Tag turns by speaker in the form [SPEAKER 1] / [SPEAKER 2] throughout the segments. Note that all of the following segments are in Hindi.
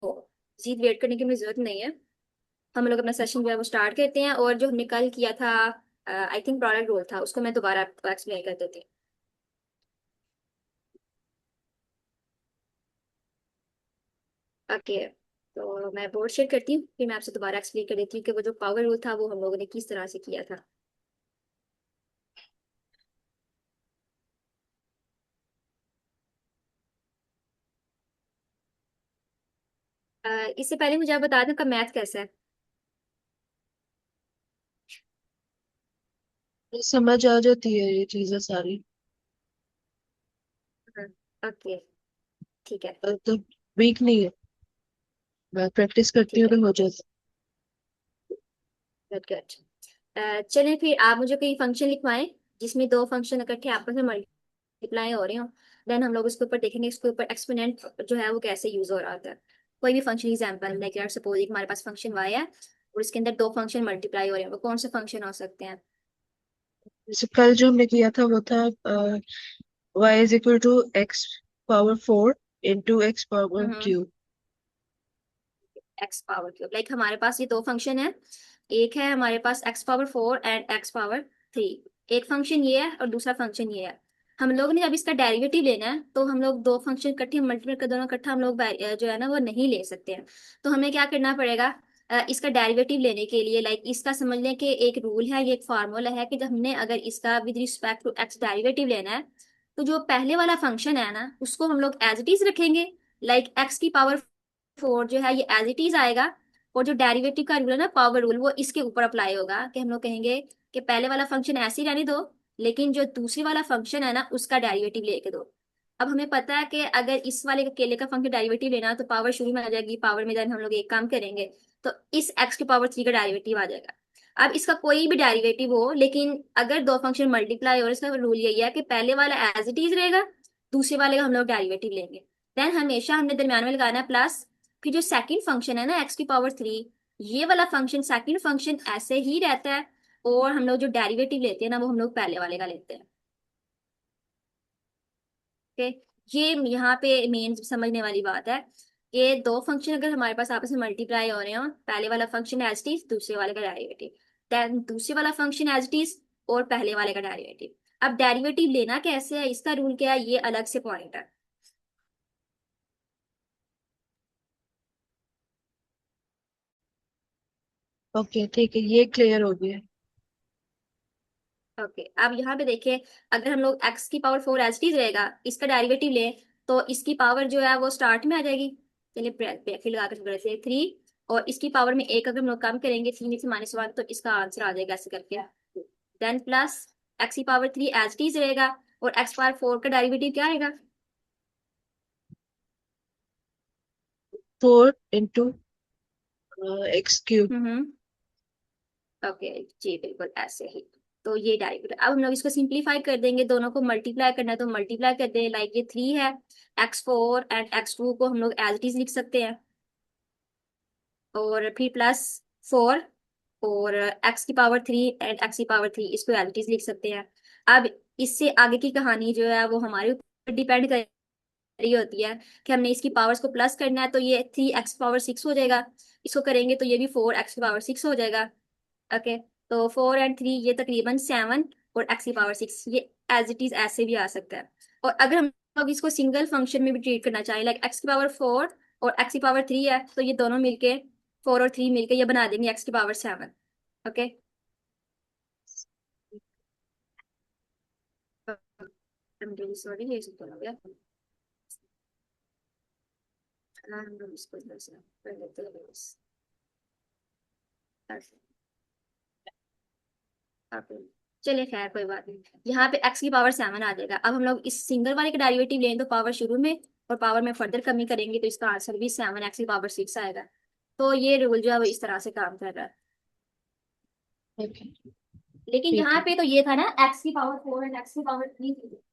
[SPEAKER 1] मजीद वेट करने की हमें जरूरत नहीं है। हम लोग अपना सेशन जो है वो स्टार्ट करते हैं, और जो हमने कल किया था, आई थिंक प्रोडक्ट रोल था, उसको मैं दोबारा आपको एक्सप्लेन कर देती हूँ। ओके, तो मैं बोर्ड शेयर करती हूँ, फिर मैं आपसे दोबारा एक्सप्लेन कर देती हूँ कि वो जो पावर रोल था वो हम लोगों ने किस तरह से किया था। इससे पहले मुझे आप बता दें का मैथ कैसा है।
[SPEAKER 2] ये समझ आ जाती है ये चीजें सारी।
[SPEAKER 1] ओके, ठीक है।
[SPEAKER 2] तो वीक नहीं है, मैं प्रैक्टिस करती
[SPEAKER 1] ठीक
[SPEAKER 2] हूँ
[SPEAKER 1] है,
[SPEAKER 2] तो हो जाता
[SPEAKER 1] गुड गुड। चलिए फिर आप मुझे कोई फंक्शन लिखवाएं जिसमें दो फंक्शन इकट्ठे आपस में मल्टीप्लाई हो रहे हो। देन हम लोग उसके ऊपर देखेंगे, इसके ऊपर एक्सपोनेंट जो है वो कैसे यूज हो रहा होता है। कोई भी फंक्शन एग्जांपल, लाइक यार सपोज हमारे पास फंक्शन y है और इसके अंदर दो फंक्शन मल्टीप्लाई हो रहे हैं, वो कौन से फंक्शन हो सकते हैं।
[SPEAKER 2] है। जैसे कल जो हमने किया था वो था y is equal to x power 4 into x power
[SPEAKER 1] hmm,
[SPEAKER 2] cube.
[SPEAKER 1] X power cube, like हमारे पास ये दो फंक्शन है। एक है हमारे पास x⁴ एंड x⁴। एक फंक्शन ये है और दूसरा फंक्शन ये है। हम लोग ने जब इसका डेरिवेटिव लेना है तो हम लोग दो फंक्शन इकट्ठे मल्टीप्लाई कर, दोनों इकट्ठा हम लोग जो है ना वो नहीं ले सकते हैं। तो हमें क्या करना पड़ेगा, इसका डेरिवेटिव लेने के लिए, लाइक इसका समझ लें कि एक रूल है, ये एक फार्मूला है कि जब हमने अगर इसका with respect to x derivative लेना है, तो जो पहले वाला फंक्शन है ना उसको हम लोग एज इट इज रखेंगे। लाइक x⁴ जो है ये एज इट इज आएगा। और जो डेरिवेटिव का रूल है ना, पावर रूल, वो इसके ऊपर अप्लाई होगा कि हम लोग कहेंगे कि पहले वाला फंक्शन ऐसे ही रहने दो, लेकिन जो दूसरी वाला फंक्शन है ना उसका डेरिवेटिव लेके दो। अब हमें पता है कि अगर इस वाले का केले का फंक्शन डेरिवेटिव लेना तो पावर शुरू में आ जाएगी, पावर में देन हम लोग एक काम करेंगे, तो इस x⁴ का डेरिवेटिव आ जाएगा। अब इसका कोई भी डेरिवेटिव हो, लेकिन अगर दो फंक्शन मल्टीप्लाई हो, इसका रूल यही है कि पहले वाला एज इट इज रहेगा, दूसरे वाले का हम लोग डेरिवेटिव लेंगे। देन हमेशा हमने दरम्यान में लगाना है प्लस। फिर जो सेकंड फंक्शन है ना x⁴, ये वाला फंक्शन सेकंड फंक्शन ऐसे ही रहता है। और हम लोग जो डेरिवेटिव लेते हैं ना वो हम लोग पहले वाले का लेते हैं। ओके, ये यहाँ पे मेन समझने वाली बात है कि दो फंक्शन अगर हमारे पास आपस में मल्टीप्लाई हो रहे हो, पहले वाला फंक्शन एज इट इज, दूसरे वाले का डेरिवेटिव, देन दूसरे वाला फंक्शन एज इट इज और पहले वाले का डेरिवेटिव। अब डेरिवेटिव लेना कैसे है, इसका रूल क्या है, ये अलग से पॉइंट है।
[SPEAKER 2] ओके ठीक है, ये क्लियर हो गया।
[SPEAKER 1] ओके, अब यहाँ पे देखिए, अगर हम लोग x⁴ एज इट इज रहेगा, इसका डेरिवेटिव ले, तो इसकी पावर जो है वो स्टार्ट में आ जाएगी। चलिए फिर लगा कर बोलते हैं 3, और इसकी पावर में एक अगर हम लोग कम करेंगे 3 से -1, तो इसका आंसर आ जाएगा ऐसे करके। Then plus x⁴ as it is रहेगा, और x⁴ का डेरिवेटिव क्या रहेगा।
[SPEAKER 2] 4 into x cube.
[SPEAKER 1] Hmm, okay, जी बिल्कुल ऐसे ही। तो ये डायरेक्ट, अब हम लोग इसको सिंपलीफाई कर देंगे, दोनों को मल्टीप्लाई करना है तो मल्टीप्लाई कर दें, लाइक ये 3 है, x⁴ एंड x2 को हम लोग एज इट इज लिख सकते हैं, और फिर +4, और x⁴ एंड x⁴ इसको एज इट इज लिख सकते हैं। अब इससे आगे की कहानी जो है वो हमारे ऊपर डिपेंड कर रही होती है कि हमने इसकी पावर्स को प्लस करना है, तो ये 3x⁴ हो जाएगा। इसको करेंगे तो ये भी 4x⁴ हो जाएगा। ओके, तो 4 और 3 ये तकरीबन 7, और x⁴ ये एज इट इज ऐसे भी आ सकता है। और अगर हम लोग इसको सिंगल फंक्शन में भी ट्रीट करना चाहें, लाइक x⁴ और x⁴ है, तो ये दोनों मिलके 4 और 3 मिलके ये बना देंगे x⁴ ओके। सॉरी, ये सब हो गया। हम लोग इसको इधर से कर देते हैं बस। Okay. चलिए खैर कोई बात नहीं, यहाँ पे x⁴ आ जाएगा। अब हम लोग इस सिंगल वाले का डेरिवेटिव लें तो पावर शुरू में और पावर में फर्दर कमी करेंगे, तो इसका आंसर भी 7x⁴ आएगा। तो ये रूल जो है वो इस तरह से काम कर रहा है।
[SPEAKER 2] ओके
[SPEAKER 1] लेकिन
[SPEAKER 2] ठीक
[SPEAKER 1] यहाँ
[SPEAKER 2] है।
[SPEAKER 1] पे तो ये था ना x⁴ एंड x⁴,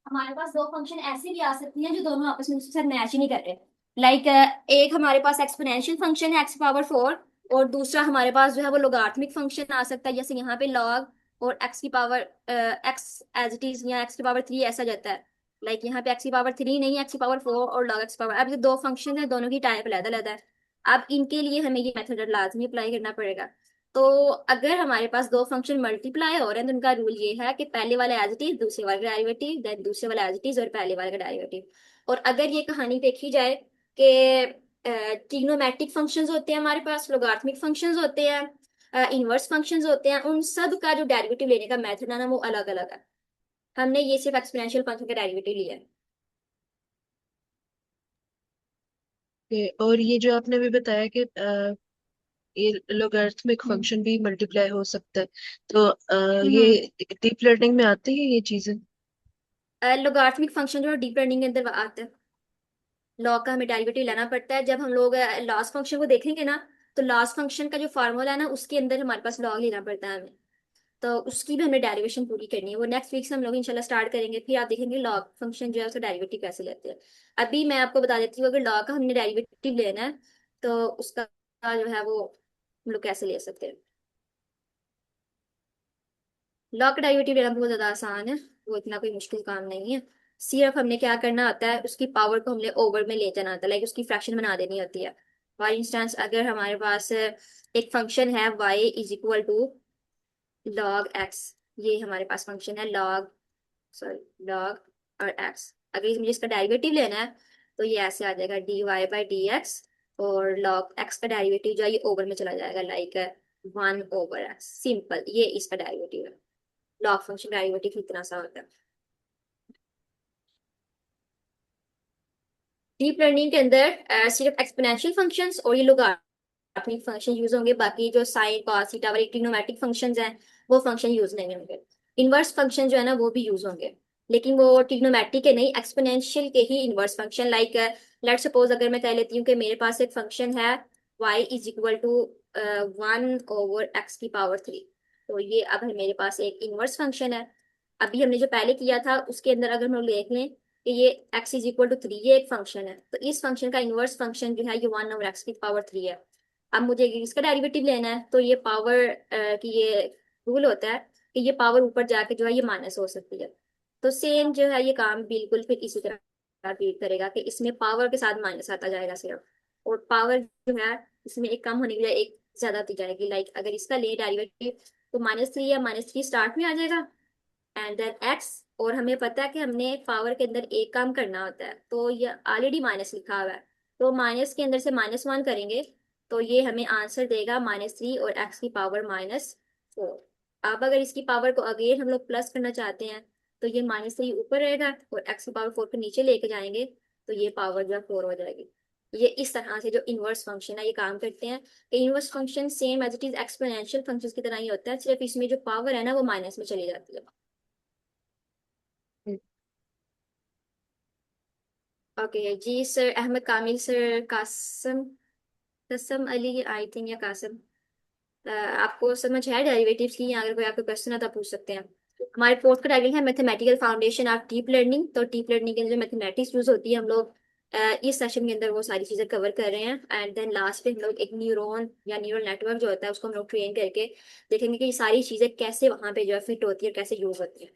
[SPEAKER 1] हमारे पास दो फंक्शन ऐसे भी आ सकती हैं जो दोनों आपस में उसके साथ मैच ही नहीं कर रहे। लाइक एक हमारे पास एक्सपोनेंशियल फंक्शन है x⁴, और दूसरा हमारे पास जो है वो लोगारिथमिक फंक्शन आ सकता है, जैसे यहाँ पे log और x एज इट इज, या x⁴ ऐसा जाता है। लाइक यहाँ पे x⁴ नहीं, x⁴ और log x⁴। अब ये दो फंक्शन है, दोनों की टाइप अलग अलग है। अब इनके लिए हमें ये मेथड लाजमी अप्लाई करना पड़ेगा। तो अगर हमारे पास दो फंक्शन मल्टीप्लाई हो रहे हैं तो उनका रूल ये है कि पहले वाला एज इट इज, दूसरे वाला डेरिवेटिव, देन दूसरे वाला एज इट इज और पहले वाले का डेरिवेटिव। और अगर ये कहानी देखी जाए कि ट्रिग्नोमेट्रिक फंक्शंस होते हैं हमारे पास, लोगारिथमिक फंक्शंस होते हैं, इनवर्स फंक्शंस होते हैं, उन सब का जो डेरिवेटिव लेने का मेथड है ना वो अलग अलग है। हमने ये सिर्फ एक्सपोनेंशियल फंक्शन का डेरिवेटिव लिया है।
[SPEAKER 2] और ये जो आपने भी बताया कि ये लोगरिथमिक
[SPEAKER 1] हम्म।
[SPEAKER 2] फंक्शन भी मल्टीप्लाई हो सकता है, तो
[SPEAKER 1] हम्म।
[SPEAKER 2] ये डीप लर्निंग में आती है ये चीजें?
[SPEAKER 1] लोगारिथमिक फंक्शन जो डीप लर्निंग के अंदर आता है, लॉग का हमें डेरिवेटिव लेना पड़ता है। जब हम लोग लॉस फंक्शन को देखेंगे ना, तो लॉस फंक्शन का जो फार्मूला है ना उसके अंदर हमारे पास लॉग लेना पड़ता है हमें। तो उसकी भी हमें डेरिवेशन पूरी करनी है, वो नेक्स्ट वीक से हम लोग इंशाल्लाह स्टार्ट करेंगे। फिर आप देखेंगे लॉग फंक्शन जो है उसका डेरिवेटिव कैसे लेते हैं। अभी मैं आपको बता देती हूँ, अगर लॉग का हमने डेरिवेटिव लेना है तो उसका जो है वो हम लोग कैसे ले सकते हैं। लॉग का डेरिवेटिव लेना बहुत ज्यादा आसान है, वो इतना कोई मुश्किल काम नहीं है। सिर्फ हमने क्या करना होता है, उसकी पावर को हमने ओवर में ले जाना होता है, लाइक उसकी फ्रैक्शन बना देनी होती है। फॉर इंस्टेंस अगर हमारे पास एक फंक्शन है y is equal to log x, ये हमारे पास फंक्शन है लॉग, सॉरी लॉग और एक्स। अगर मुझे इसका डेरिवेटिव लेना है तो ये ऐसे आ जाएगा dy/dx, और लॉग एक्स का डेरिवेटिव जो है ये ओवर में चला जाएगा, लाइक 1/x। सिंपल, ये इसका डेरिवेटिव है। लॉग फंक्शन डेरिवेटिव इतना सा होता है। डीप लर्निंग के अंदर सिर्फ एक्सपोनेंशियल फंक्शंस और ये लोगारिथमिक फंक्शन यूज होंगे, बाकी जो साइन कॉस थीटा वाले ट्रिग्नोमेट्रिक फंक्शंस हैं वो फंक्शन यूज नहीं होंगे। इनवर्स फंक्शन जो है ना वो भी यूज होंगे, लेकिन वो ट्रिग्नोमेट्रिक के नहीं, एक्सपोनेंशियल के ही inverse function. Like let suppose अगर मैं कह लेती हूँ कि मेरे पास एक फंक्शन है y is equal to 1/x⁻³ तो ये अब मेरे पास एक इनवर्स फंक्शन है। अभी हमने जो पहले किया था उसके अंदर अगर हम लोग देख लें कि ये x = 3, ये एक फंक्शन है, तो इस फंक्शन का इनवर्स फंक्शन जो है ये 1/x⁻³ है। अब मुझे इसका डेरिवेटिव लेना है तो ये पावर की ये रूल होता है कि ये पावर ऊपर जाके जो है ये माइनस हो सकती है। तो सेम जो है ये काम बिल्कुल फिर इसी तरह रिपीट करेगा कि इसमें पावर के साथ माइनस आता जाएगा सिर्फ, और पावर जो है इसमें एक कम होने की बजाय एक ज्यादा होती जाएगी। लाइक अगर इसका ले डेरिवेटिव तो -3 या -3 स्टार्ट में आ जाएगा एंड देन एक्स, और हमें पता है कि हमने पावर के अंदर एक काम करना होता है तो ये ऑलरेडी माइनस लिखा हुआ है, तो माइनस के अंदर से -1 करेंगे तो ये हमें आंसर देगा -3 और एक्स की पावर -4। अब अगर इसकी पावर को अगेन हम लोग प्लस करना चाहते हैं तो ये -3 ऊपर रहेगा और एक्स की पावर 4 को नीचे लेके जाएंगे तो ये पावर जो है 4 हो जाएगी। ये इस तरह से जो इनवर्स फंक्शन है ये काम करते हैं। कि inverse function same as it is exponential functions की तरह ही होता है, सिर्फ इसमें जो पावर है ना वो माइनस में चली जाती है। ओके जी सर, अहमद कामिल सर, कासम, कसम अली आई थिंक, या कासम। आपको समझ है डेरिवेटिव्स की, या अगर कोई आपको क्वेश्चन है तो आप पूछ सकते हैं। हमारे फोर्थ का टाइटल है mathematical foundation of deep learning. तो डीप लर्निंग के अंदर जो मैथमेटिक्स यूज होती है हम लोग इस सेशन के अंदर वो सारी चीजें कवर कर रहे हैं। एंड देन लास्ट पे हम लोग एक न्यूरॉन या न्यूरल नेटवर्क जो होता है उसको हम लोग ट्रेन करके देखेंगे कि ये सारी चीजें कैसे वहां पे जो है फिट होती है और कैसे यूज होती है।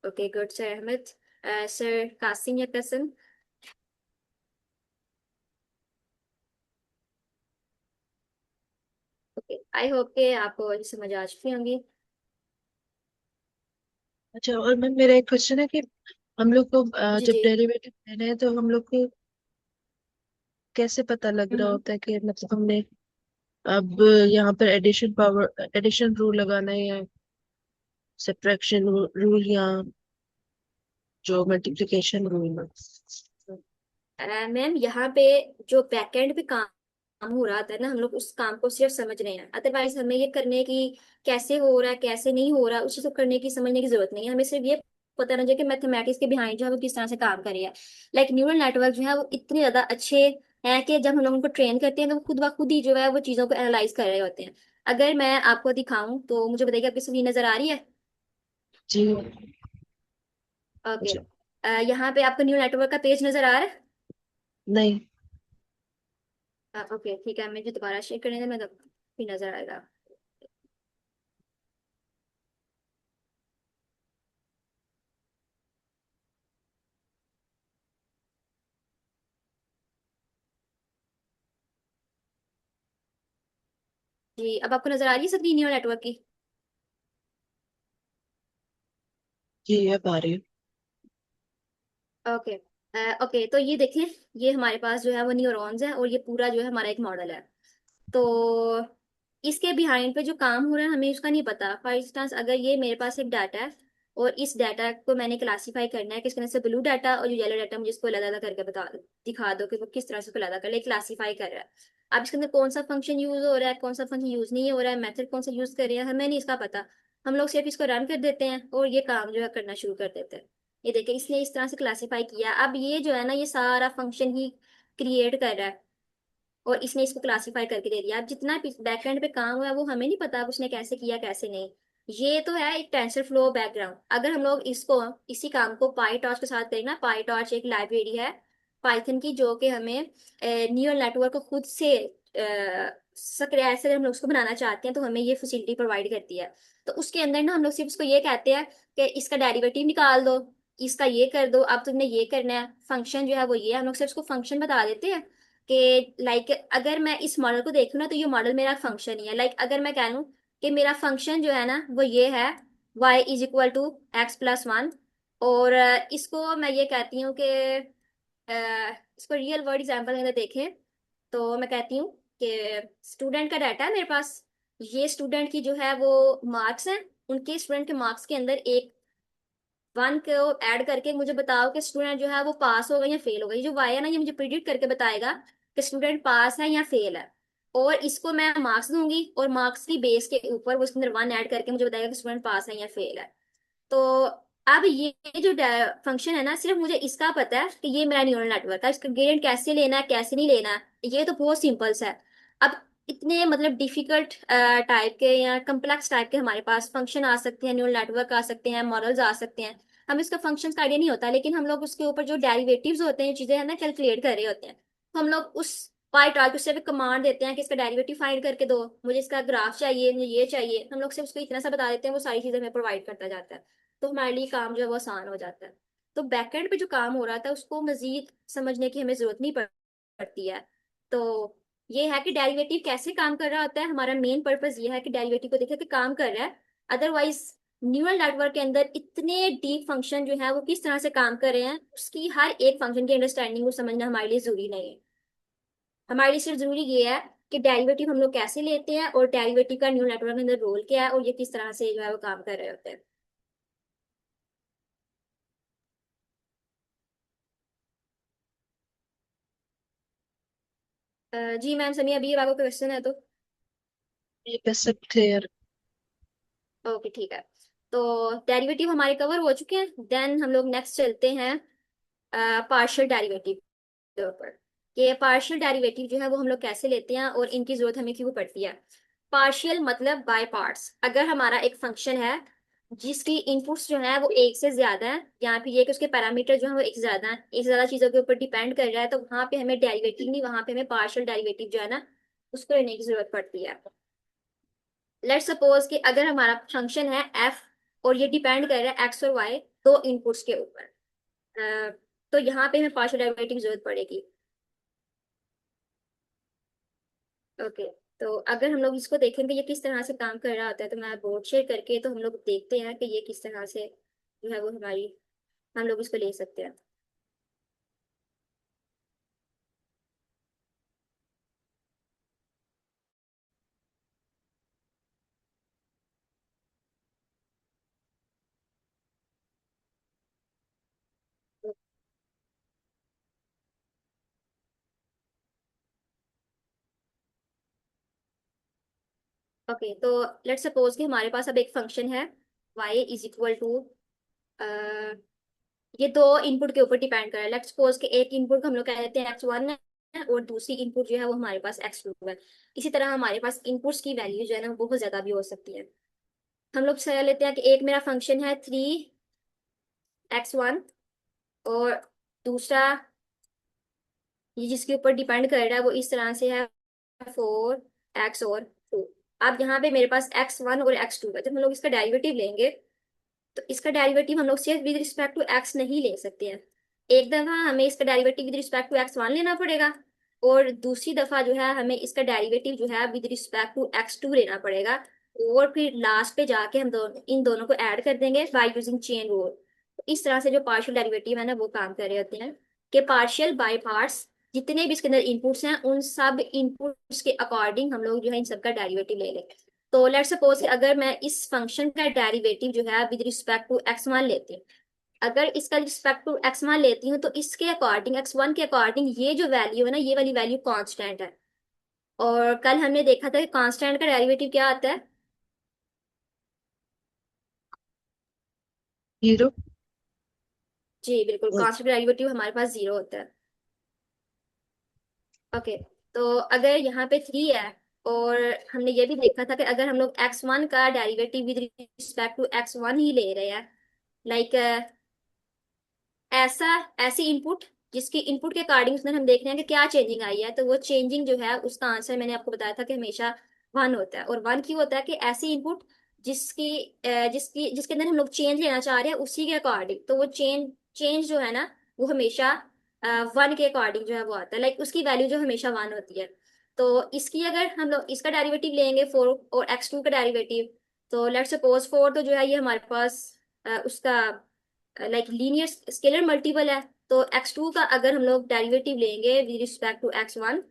[SPEAKER 1] Okay good sir Ahmad. Sir Qasim या कसम। ओके, आई होप के आपको ये समझ आ चुकी होंगी।
[SPEAKER 2] अच्छा, और मैं मेरा एक क्वेश्चन है कि हम लोग को
[SPEAKER 1] जी
[SPEAKER 2] जब
[SPEAKER 1] जी।
[SPEAKER 2] डेरिवेटिव लेना है तो हम लोग को कैसे पता लग रहा
[SPEAKER 1] हम्म।
[SPEAKER 2] होता है कि मतलब हमने अब यहाँ पर एडिशन रूल लगाना है या सब्ट्रैक्शन रूल या जो मल्टीप्लिकेशन रूल है?
[SPEAKER 1] मैम यहाँ पे जो बैकएंड पे काम हो रहा था ना, हम लोग उस काम को सिर्फ समझ रहे हैं, अदरवाइज हमें ये करने की कैसे हो रहा है कैसे नहीं हो रहा है उसी को करने की समझने की जरूरत नहीं है। हमें सिर्फ ये पता होना चाहिए कि मैथमेटिक्स के बिहाइंड जो है वो किस तरह से काम कर रही है। लाइक न्यूरल नेटवर्क जो है वो इतने ज्यादा अच्छे हैं कि जब हम लोग उनको ट्रेन करते हैं तो वो खुद ब खुद ही जो है वो चीजों को एनालाइज कर रहे होते हैं। अगर मैं आपको दिखाऊं तो मुझे बताइए आपकी स्क्रीन नजर आ रही है।
[SPEAKER 2] जी।
[SPEAKER 1] ओके।
[SPEAKER 2] अच्छा।
[SPEAKER 1] यहाँ पे आपको न्यूरल नेटवर्क का पेज नजर आ रहा है।
[SPEAKER 2] नहीं।
[SPEAKER 1] ओके ठीक है, मुझे दोबारा शेयर करने दें, मैं भी नजर आएगा। जी, अब आपको नजर आ रही है स्क्रीन न्यूरल नेटवर्क की?
[SPEAKER 2] जी अब आ रही है।
[SPEAKER 1] ओके। ओके, तो ये देखें, ये हमारे पास जो है वो न्यूरॉन्स है, और ये पूरा जो है हमारा एक मॉडल है। तो इसके बिहाइंड पे जो काम हो रहा है हमें उसका नहीं पता। फॉर इंस्टेंस, अगर ये मेरे पास एक डाटा है, और इस डाटा को मैंने क्लासीफाई करना है कि इसके अंदर से ब्लू डाटा और जो येलो डाटा, मुझे इसको अलग अलग करके बता दो, दिखा दो कि वो किस तरह से उसको अलग कर ले, क्लासीफाई कर रहा है। अब इसके अंदर कौन सा फंक्शन यूज हो रहा है, कौन सा फंक्शन यूज नहीं हो रहा है, मेथड कौन सा यूज कर रहे हैं, हमें नहीं इसका पता। हम लोग सिर्फ इसको रन कर देते हैं और ये काम जो है करना शुरू कर देते हैं। ये देखिए, इसलिए इस तरह से क्लासीफाई किया। अब ये जो है ना, ये सारा फंक्शन ही क्रिएट कर रहा है, और इसने इसको क्लासीफाई करके दे दिया। अब जितना बैकएंड पे काम हुआ है वो हमें नहीं पता, अब उसने कैसे किया कैसे नहीं। ये तो है एक टेंसर फ्लो बैकग्राउंड। अगर हम लोग इसको, इसी काम को पाई टॉर्च के साथ करें ना, पाई टॉर्च एक लाइब्रेरी है पाइथन की, जो कि हमें न्यूरल नेटवर्क को खुद से सक्रिय ऐसे अगर हम लोग उसको बनाना चाहते हैं तो हमें ये फैसिलिटी प्रोवाइड करती है। तो उसके अंदर ना हम लोग सिर्फ उसको ये कहते हैं कि इसका डेरिवेटिव निकाल दो, इसका ये कर दो, अब तुमने ये करना है, फंक्शन जो है वो ये है। हम लोग सिर्फ उसको फंक्शन बता देते हैं कि लाइक अगर मैं इस मॉडल को देखूँ ना, तो ये मॉडल मेरा फंक्शन ही है। लाइक अगर मैं कह लूँ कि मेरा फंक्शन जो है ना वो ये है, y is equal to x+1, और इसको मैं ये कहती हूँ कि इसको रियल वर्ल्ड एग्जाम्पल के अंदर देखें, तो मैं कहती हूँ कि स्टूडेंट का डाटा है मेरे पास। ये स्टूडेंट की जो है वो मार्क्स हैं, उनके स्टूडेंट के मार्क्स के अंदर एक 1 को ऐड करके मुझे बताओ कि स्टूडेंट जो है वो पास होगा या फेल होगा। ये जो वाई है ना, ये मुझे प्रिडिक्ट करके बताएगा कि स्टूडेंट पास है या फेल है। और इसको मैं मार्क्स दूंगी, और मार्क्स की बेस के ऊपर वो इसके अंदर 1 ऐड करके मुझे बताएगा कि स्टूडेंट पास है या फेल है। तो अब ये जो फंक्शन है ना, सिर्फ मुझे इसका पता है कि ये मेरा न्यूरल नेटवर्क है, इसका ग्रेडियंट कैसे लेना है कैसे नहीं लेना है, ये तो बहुत सिंपल सा है। अब इतने मतलब डिफिकल्ट टाइप के या कम्प्लेक्स टाइप के हमारे पास फंक्शन आ सकते हैं, न्यूरल नेटवर्क आ सकते हैं, मॉडल्स आ सकते हैं। हम इसका फंक्शन का आइडिया नहीं होता, लेकिन हम लोग उसके ऊपर जो डेरिवेटिव्स होते हैं, चीजें है ना, कैलकुलेट कर रहे होते हैं। तो हम लोग उस पाई टार्गेट से भी कमांड देते हैं कि इसका डेरिवेटिव फाइंड करके दो, मुझे इसका ग्राफ चाहिए, मुझे ये चाहिए। हम लोग सिर्फ उसको इतना सा बता देते हैं, वो सारी चीजें हमें प्रोवाइड करता जाता है। तो हमारे लिए काम जो है वो आसान हो जाता है। तो बैकएंड पे जो काम हो रहा था उसको मजीद समझने की हमें जरूरत नहीं पड़ती है। तो ये है कि डेरिवेटिव कैसे काम कर रहा होता है। हमारा मेन पर्पस ये है कि डेरिवेटिव को देखे कि काम कर रहा है। अदरवाइज न्यूरल नेटवर्क के अंदर इतने डीप फंक्शन जो है वो किस तरह से काम कर रहे हैं, उसकी हर एक फंक्शन की अंडरस्टैंडिंग को समझना हमारे लिए जरूरी नहीं है। हमारे लिए सिर्फ जरूरी ये है कि डेरिवेटिव हम लोग कैसे लेते हैं, और डेरिवेटिव का न्यूरल नेटवर्क के अंदर रोल क्या है, और ये किस तरह से जो है वो काम कर रहे होते हैं। जी मैम, समी, अभी आपको क्वेश्चन है तो?
[SPEAKER 2] ये बस सब क्लियर।
[SPEAKER 1] ओके, ठीक है। तो डेरिवेटिव हमारे कवर हो चुके हैं। देन हम लोग नेक्स्ट चलते हैं पार्शियल डेरिवेटिव के ऊपर। कि पार्शियल डेरिवेटिव जो है वो हम लोग कैसे लेते हैं और इनकी जरूरत हमें क्यों पड़ती है। पार्शियल मतलब बाय पार्ट्स। अगर हमारा एक फंक्शन है जिसकी इनपुट्स जो है वो एक से ज्यादा है, या फिर ये कि उसके पैरामीटर जो है वो एक से ज्यादा है, एक से ज्यादा चीजों के ऊपर डिपेंड कर रहा है, तो वहां पे हमें डेरिवेटिव नहीं, वहां पे हमें पार्शियल डेरिवेटिव जो है ना उसको लेने की जरूरत पड़ती है। लेट्स सपोज कि अगर हमारा फंक्शन है एफ, और ये डिपेंड कर रहा है एक्स और वाई दो इनपुट्स के ऊपर, तो यहाँ पे हमें पार्शियल डेरिवेटिव की जरूरत पड़ेगी। ओके। तो अगर हम लोग इसको देखेंगे ये किस तरह से काम कर रहा होता है, तो मैं बोर्ड शेयर करके तो हम लोग देखते हैं कि ये किस तरह से जो है वो हमारी, हम लोग इसको ले सकते हैं। ओके, तो लेट्स सपोज कि हमारे पास अब एक फंक्शन है y इज इक्वल टू, ये दो इनपुट के ऊपर डिपेंड कर रहा है। लेट्स सपोज कि एक इनपुट को हम लोग कह देते हैं x1 है, और दूसरी इनपुट जो है वो हमारे पास x2 है। इसी तरह हमारे पास इनपुट्स की वैल्यू जो है ना वो बहुत ज्यादा भी हो सकती है। हम लोग सह लेते हैं कि एक मेरा फंक्शन है 3x1, और दूसरा ये जिसके ऊपर डिपेंड कर रहा है वो इस तरह से है 4x और 2। अब यहाँ पे मेरे पास x1 और x2 है। जब हम लोग इसका डेरिवेटिव लेंगे, तो इसका डेरिवेटिव हम लोग सिर्फ विद रिस्पेक्ट टू x नहीं ले सकते हैं। एक दफा हमें इसका derivative with respect to x1 लेना पड़ेगा, और दूसरी दफा जो है हमें इसका डेरिवेटिव जो है विद रिस्पेक्ट टू x2 लेना पड़ेगा। और फिर लास्ट पे जाके हम दोनों इन दोनों को ऐड कर देंगे बाय यूजिंग चेन रूल। तो इस तरह से जो पार्शियल डेरिवेटिव है ना वो काम कर रहे होते हैं कि पार्शियल बाय पार्ट्स जितने भी इसके अंदर इनपुट्स हैं उन सब इनपुट्स के अकॉर्डिंग हम लोग जो है इन सब का डेरिवेटिव ले लें। तो लेट्स सपोज कि अगर मैं इस फंक्शन का डेरिवेटिव जो है विद रिस्पेक्ट टू x1 लेती हूँ, अगर इसका रिस्पेक्ट टू एक्स मान लेती हूँ तो इसके अकॉर्डिंग x1 के अकॉर्डिंग ये जो वैल्यू है ना ये वाली वैल्यू कांस्टेंट है। और कल हमने देखा था कि कांस्टेंट का डेरिवेटिव क्या आता है।
[SPEAKER 2] जीरो।
[SPEAKER 1] जी बिल्कुल, कांस्टेंट का डेरिवेटिव हमारे पास 0 होता है। ओके। तो अगर यहाँ पे 3 है और हमने ये भी देखा था कि अगर हम लोग x1 का derivative with respect to x1 ही ले रहे हैं, लाइक ऐसा ऐसी इनपुट जिसकी इनपुट के अकॉर्डिंग उसमें हम देख रहे हैं कि क्या चेंजिंग आई है, तो वो चेंजिंग जो है उसका आंसर मैंने आपको बताया था कि हमेशा 1 होता है। और 1 क्यों होता है कि ऐसी इनपुट जिसकी जिसके अंदर हम लोग चेंज लेना चाह रहे हैं उसी के अकॉर्डिंग, तो वो चेंज जो है ना वो हमेशा 1 के अकॉर्डिंग जो है वो आता है, लाइक उसकी वैल्यू जो हमेशा 1 होती है। तो इसकी अगर हम लोग इसका डेरिवेटिव लेंगे 4 और x2 का डेरिवेटिव, तो लेट्स सपोज 4 तो जो है ये हमारे पास उसका लाइक लीनियर स्केलर मल्टीपल है। तो x2 का अगर हम लोग डेरिवेटिव लेंगे विद रिस्पेक्ट टू x1,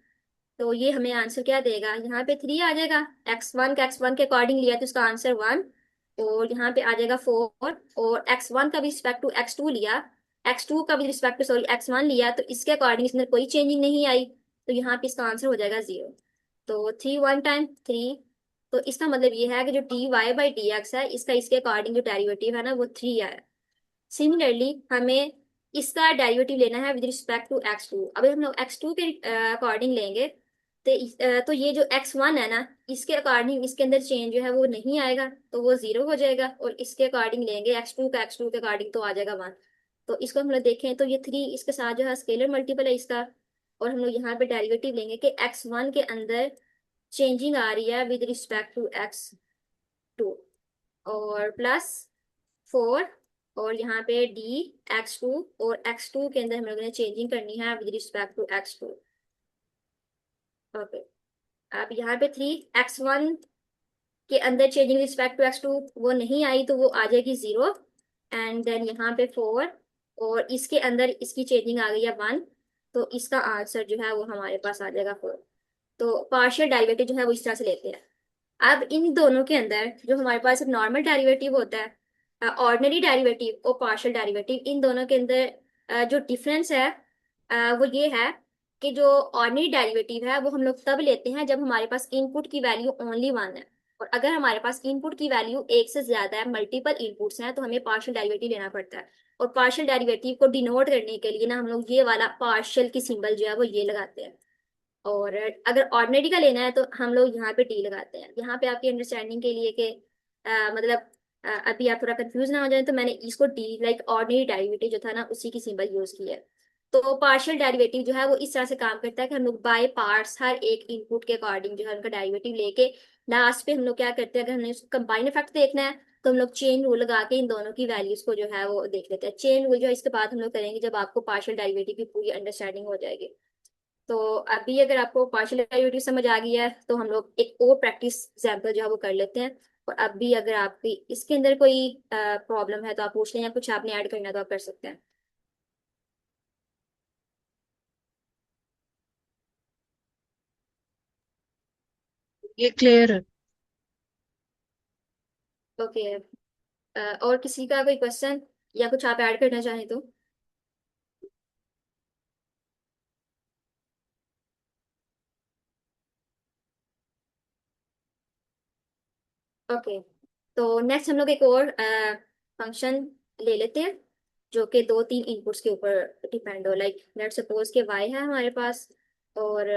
[SPEAKER 1] तो ये हमें आंसर क्या देगा, यहाँ पे 3 आ जाएगा। x1 के अकॉर्डिंग लिया तो इसका आंसर 1। और यहाँ पे आ जाएगा 4। और x1 का भी रिस्पेक्ट टू x2 लिया, x2 का भी रिस्पेक्ट टू सॉरी x1 लिया, तो इसके अकॉर्डिंग इसमें कोई चेंजिंग नहीं आई, तो यहाँ पे इसका आंसर हो जाएगा 0। तो 3 1 टाइम 3। तो इसका मतलब ये है कि जो dy/dx है इसका इसके अकॉर्डिंग जो डेरिवेटिव है ना वो 3 आया। सिमिलरली हमें इसका डेरिवेटिव लेना है विद रिस्पेक्ट टू x2। अभी हम लोग x2 के अकॉर्डिंग लेंगे तो तो ये जो x1 है ना इसके अकॉर्डिंग इसके अंदर चेंज जो है वो नहीं आएगा, तो वो 0 हो जाएगा। और इसके अकॉर्डिंग लेंगे x2 के अकॉर्डिंग तो आ जाएगा 1। तो इसको हम लोग देखें तो ये 3 इसके साथ जो है स्केलर मल्टीपल है इसका। और हम लोग यहाँ पे डेरिवेटिव लेंगे कि x1 के अंदर चेंजिंग आ रही है विद रिस्पेक्ट टू x2, और प्लस 4। और यहाँ पे x2, और x2 के अंदर हम लोगों ने चेंजिंग करनी है with respect to x2। Okay. अब यहाँ पे 3 x1 के अंदर चेंजिंग रिस्पेक्ट टू x2 वो नहीं आई तो वो आ जाएगी 0। एंड देन यहाँ पे 4, और इसके अंदर इसकी चेंजिंग आ गई है 1, तो इसका आंसर जो है वो हमारे पास आ जाएगा 4। तो पार्शियल डेरिवेटिव जो है वो इस तरह से लेते हैं। अब इन दोनों के अंदर जो हमारे पास एक नॉर्मल डेरिवेटिव होता है, ऑर्डिनरी डेरिवेटिव और पार्शियल डेरिवेटिव, इन दोनों के अंदर जो डिफरेंस है वो ये है कि जो ऑर्डिनरी डेरिवेटिव है वो हम लोग तब लेते हैं जब हमारे पास इनपुट की वैल्यू ओनली 1 है। और अगर हमारे पास इनपुट की वैल्यू एक से ज्यादा है, मल्टीपल इनपुट्स हैं, तो हमें पार्शियल डेरिवेटिव लेना पड़ता है। और पार्शियल डेरिवेटिव को डिनोट करने के लिए ना हम लोग ये वाला पार्शियल की सिंबल जो है वो ये लगाते हैं। और अगर ऑर्डिनरी का लेना है तो हम लोग यहाँ पे टी लगाते हैं। यहाँ पे आपकी अंडरस्टैंडिंग के लिए कि मतलब अभी आप थोड़ा कंफ्यूज ना हो जाए, तो मैंने इसको टी लाइक ऑर्डिनरी डेरिवेटिव जो था ना उसी की सिंबल यूज की है। तो पार्शियल डेरिवेटिव जो है वो इस तरह से काम करता है कि हम लोग बाय पार्ट्स हर एक इनपुट के अकॉर्डिंग जो है उनका डेरिवेटिव लेके लास्ट पे हम लोग क्या करते हैं, अगर हमने कंबाइन इफेक्ट देखना है तो हम लोग चेन रूल लगा के इन दोनों की वैल्यूज को जो है वो देख लेते हैं। चेन रूल जो है इसके बाद हम लोग करेंगे जब आपको पार्शियल डेरिवेटिव की पूरी अंडरस्टैंडिंग हो जाएगी। तो अभी अगर आपको पार्शियल डेरिवेटिव समझ आ गई है तो हम लोग एक और प्रैक्टिस एग्जाम्पल जो है वो कर लेते हैं। और अभी अगर आपकी इसके अंदर कोई प्रॉब्लम है तो आप पूछ लें, या कुछ आपने ऐड करना है तो आप कर सकते हैं।
[SPEAKER 2] ये क्लियर है।
[SPEAKER 1] ओके। और किसी का कोई क्वेश्चन या कुछ आप ऐड करना चाहें तो। ओके। तो नेक्स्ट हम लोग एक और फंक्शन ले लेते हैं जो कि 2 3 इनपुट्स के ऊपर डिपेंड हो। लाइक लेट सपोज के y है हमारे पास, और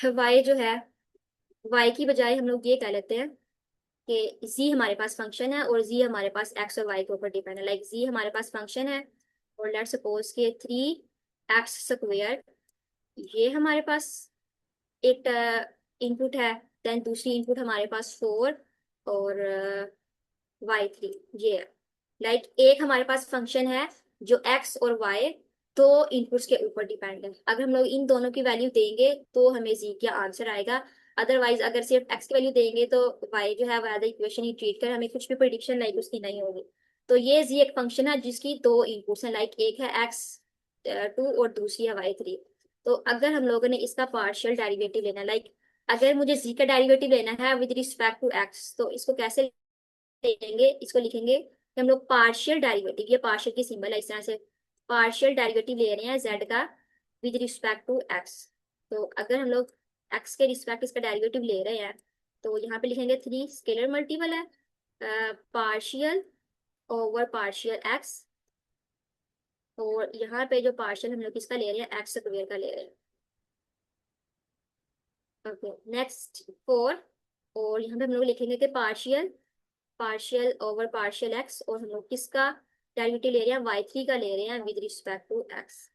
[SPEAKER 1] y जो है y की बजाय हम लोग ये कह लेते हैं कि z हमारे पास फंक्शन है और z हमारे पास x और y के ऊपर डिपेंड है। लाइक z हमारे पास फंक्शन है और लेट सपोज के 3x² ये हमारे पास एक इनपुट है। देन दूसरी इनपुट हमारे पास 4 और y3 ये है। लाइक एक हमारे पास फंक्शन है जो x और y दो इनपुट्स के ऊपर डिपेंड है। अगर हम लोग इन दोनों की वैल्यू देंगे तो हमें जी का आंसर आएगा। अदरवाइज अगर सिर्फ एक्स की वैल्यू देंगे तो वाई जो है वाई इक्वेशन ही ट्रीट कर हमें कुछ भी प्रिडिक्शन लाइक उसकी नहीं होगी। तो ये जी एक फंक्शन है जिसकी दो इनपुट्स हैं, लाइक एक है एक्स टू और दूसरी है वाई थ्री। तो अगर हम लोगों ने इसका पार्शियल डेरिवेटिव लेना, लाइक अगर मुझे जी का डेरिवेटिव लेना है विद रिस्पेक्ट टू एक्स, तो इसको कैसे लेंगे? इसको लिखेंगे कि हम लोग पार्शियल डेरिवेटिव, ये पार्शियल की सिंबल है इस तरह से, पार्शियल डेरिवेटिव ले रहे हैं जेड का विद रिस्पेक्ट टू एक्स। तो अगर हम लोग एक्स के रिस्पेक्ट इसका डेरिवेटिव ले रहे हैं तो यहाँ पे लिखेंगे थ्री स्केलर मल्टीपल है पार्शियल ओवर पार्शियल एक्स, और यहाँ पे जो पार्शियल हम लोग किसका ले रहे हैं, एक्स स्क्वायर का ले रहे हैं। ओके नेक्स्ट फोर, और यहाँ पे हम लोग लिखेंगे कि partial partial over partial x, और हम लोग किसका डेरिवेटिव ले रहे हैं, वाई थ्री का ले रहे हैं विद रिस्पेक्ट टू एक्स।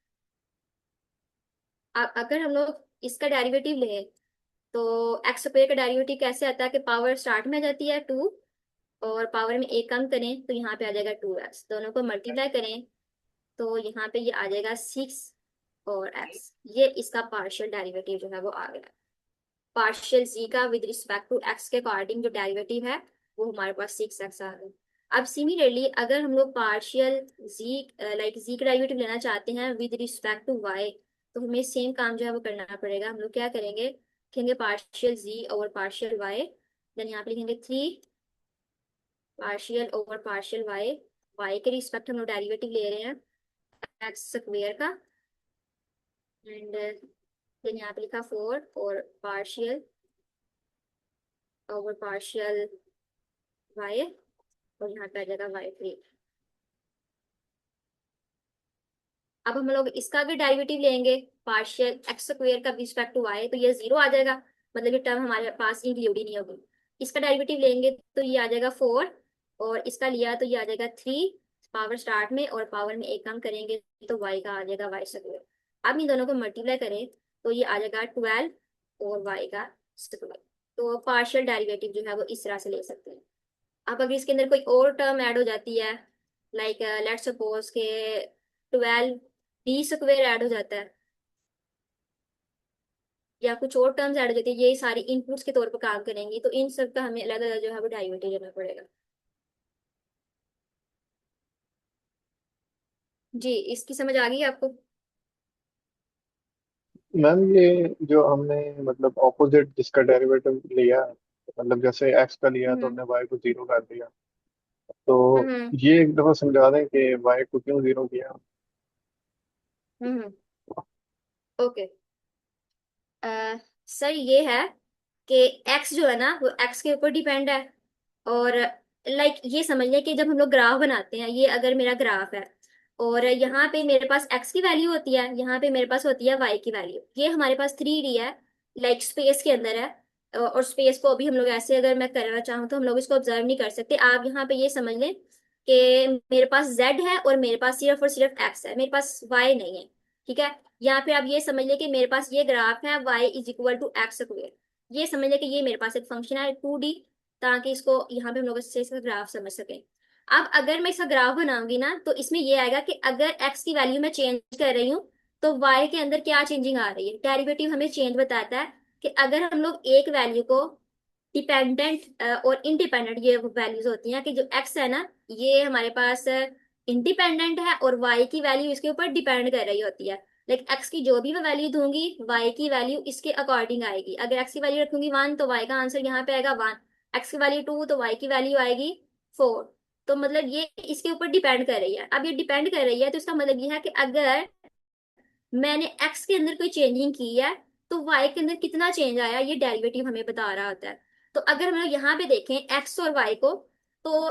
[SPEAKER 1] अगर हम लोग इसका डेरिवेटिव लें तो एक्स स्क्वायर का डेरिवेटिव कैसे आता है कि पावर स्टार्ट में आ जाती है टू, और पावर में एक कम करें तो यहाँ पे आ जाएगा टू एक्स, दोनों को मल्टीप्लाई करें तो यहाँ पे ये आ जाएगा सिक्स और एक्स। ये इसका पार्शियल डेरिवेटिव जो है वो आ गया। पार्शियल जी का विद रिस्पेक्ट टू एक्स के अकॉर्डिंग जो डेरिवेटिव है वो हमारे पास सिक्स एक्स आ गया। अब सिमिलरली अगर हम लोग पार्शियल जी लाइक जी का डेरिवेटिव लेना चाहते हैं विद रिस्पेक्ट टू वाई, तो हमें सेम काम जो है वो करना पड़ेगा। हम लोग क्या करेंगे, लिखेंगे partial g over partial y, then यहाँ पे लिखेंगे three partial over partial y, y के रिस्पेक्ट हम लोग डेरिवेटिव ले रहे हैं एक्स स्क्वेयर का, एंड देन यहाँ पे लिखा फोर और पार्शियल ओवर पार्शियल वाई, और यहाँ पे आ जाएगा वाई थ्री। अब हम लोग इसका भी डेरिवेटिव लेंगे पार्शियल एक्स स्क्वायर का रिस्पेक्ट टू वाई, तो ये जीरो आ जाएगा, मतलब ये टर्म हमारे पास इंक्लूड ही नहीं होगी। इसका डेरिवेटिव लेंगे तो ये आ जाएगा फोर, और इसका लिया तो ये आ जाएगा थ्री पावर स्टार्ट में, और पावर में एक कम करेंगे तो वाई का आ जाएगा वाई स्क्वायर। अब इन दोनों को मल्टीप्लाई करें तो ये आ जाएगा ट्वेल्व और वाई का स्क्वायर। तो पार्शियल डेरिवेटिव जो है वो इस तरह से ले सकते हैं। अब अगर इसके अंदर कोई और टर्म ऐड हो जाती है, लाइक लेट्स सपोज के ट्वेल्व डी स्क्वेयर ऐड हो जाता है, या कुछ और टर्म्स ऐड हो जाती है, ये सारी इनपुट्स के तौर पर काम करेंगी, तो इन सब का हमें अलग अलग जो है वो डेरिवेटिव लेना पड़ेगा। जी इसकी समझ आ गई आपको?
[SPEAKER 3] मैम ये जो हमने मतलब ऑपोजिट जिसका डेरिवेटिव लिया, मतलब जैसे एक्स का लिया तो
[SPEAKER 1] हम्म
[SPEAKER 3] हमने वाई को जीरो कर दिया, तो
[SPEAKER 1] हम्म
[SPEAKER 3] ये एक दफा समझा दें कि वाई को क्यों जीरो किया।
[SPEAKER 1] हम्म ओके सर ये है कि एक्स जो है ना वो एक्स के ऊपर डिपेंड है, और लाइक ये समझ लें कि जब हम लोग ग्राफ बनाते हैं, ये अगर मेरा ग्राफ है और यहाँ पे मेरे पास एक्स की वैल्यू होती है, यहाँ पे मेरे पास होती है वाई की वैल्यू, ये हमारे पास थ्री डी है, लाइक स्पेस के अंदर है। और स्पेस को अभी हम लोग ऐसे अगर मैं करना चाहूँ तो हम लोग इसको ऑब्जर्व नहीं कर सकते। आप यहाँ पे ये समझ लें कि मेरे पास जेड है और मेरे पास सिर्फ और सिर्फ एक्स है, मेरे पास वाई नहीं है, ठीक है। या फिर आप ये समझ लें कि मेरे पास ये ग्राफ है y is equal to x square, ये समझ लें कि ये मेरे पास एक फंक्शन है टू डी, ताकि इसको यहाँ पे हम लोग अच्छे से इसका ग्राफ समझ सकें। अब अगर मैं इसका ग्राफ बनाऊंगी ना तो इसमें ये आएगा कि अगर x की वैल्यू मैं चेंज कर रही हूँ तो y के अंदर क्या चेंजिंग आ रही है। डेरिवेटिव हमें चेंज बताता है कि अगर हम लोग एक वैल्यू को डिपेंडेंट और इंडिपेंडेंट, ये वैल्यूज होती हैं कि जो x है ना ये हमारे पास इंडिपेंडेंट है और y की वैल्यू इसके ऊपर डिपेंड कर रही होती है। लाइक x की जो भी मैं वैल्यू दूंगी y की वैल्यू इसके अकॉर्डिंग आएगी। अगर x की वैल्यू रखूंगी वन तो y का आंसर यहाँ पे आएगा वन, x की वैल्यू टू तो y की वैल्यू आएगी फोर। तो मतलब ये इसके ऊपर डिपेंड कर रही है। अब ये डिपेंड कर रही है तो इसका मतलब ये है कि अगर मैंने एक्स के अंदर कोई चेंजिंग की है तो वाई के अंदर कितना चेंज आया ये डेरिवेटिव हमें बता रहा होता है। तो अगर हम लोग यहाँ पे देखें एक्स और वाई को, तो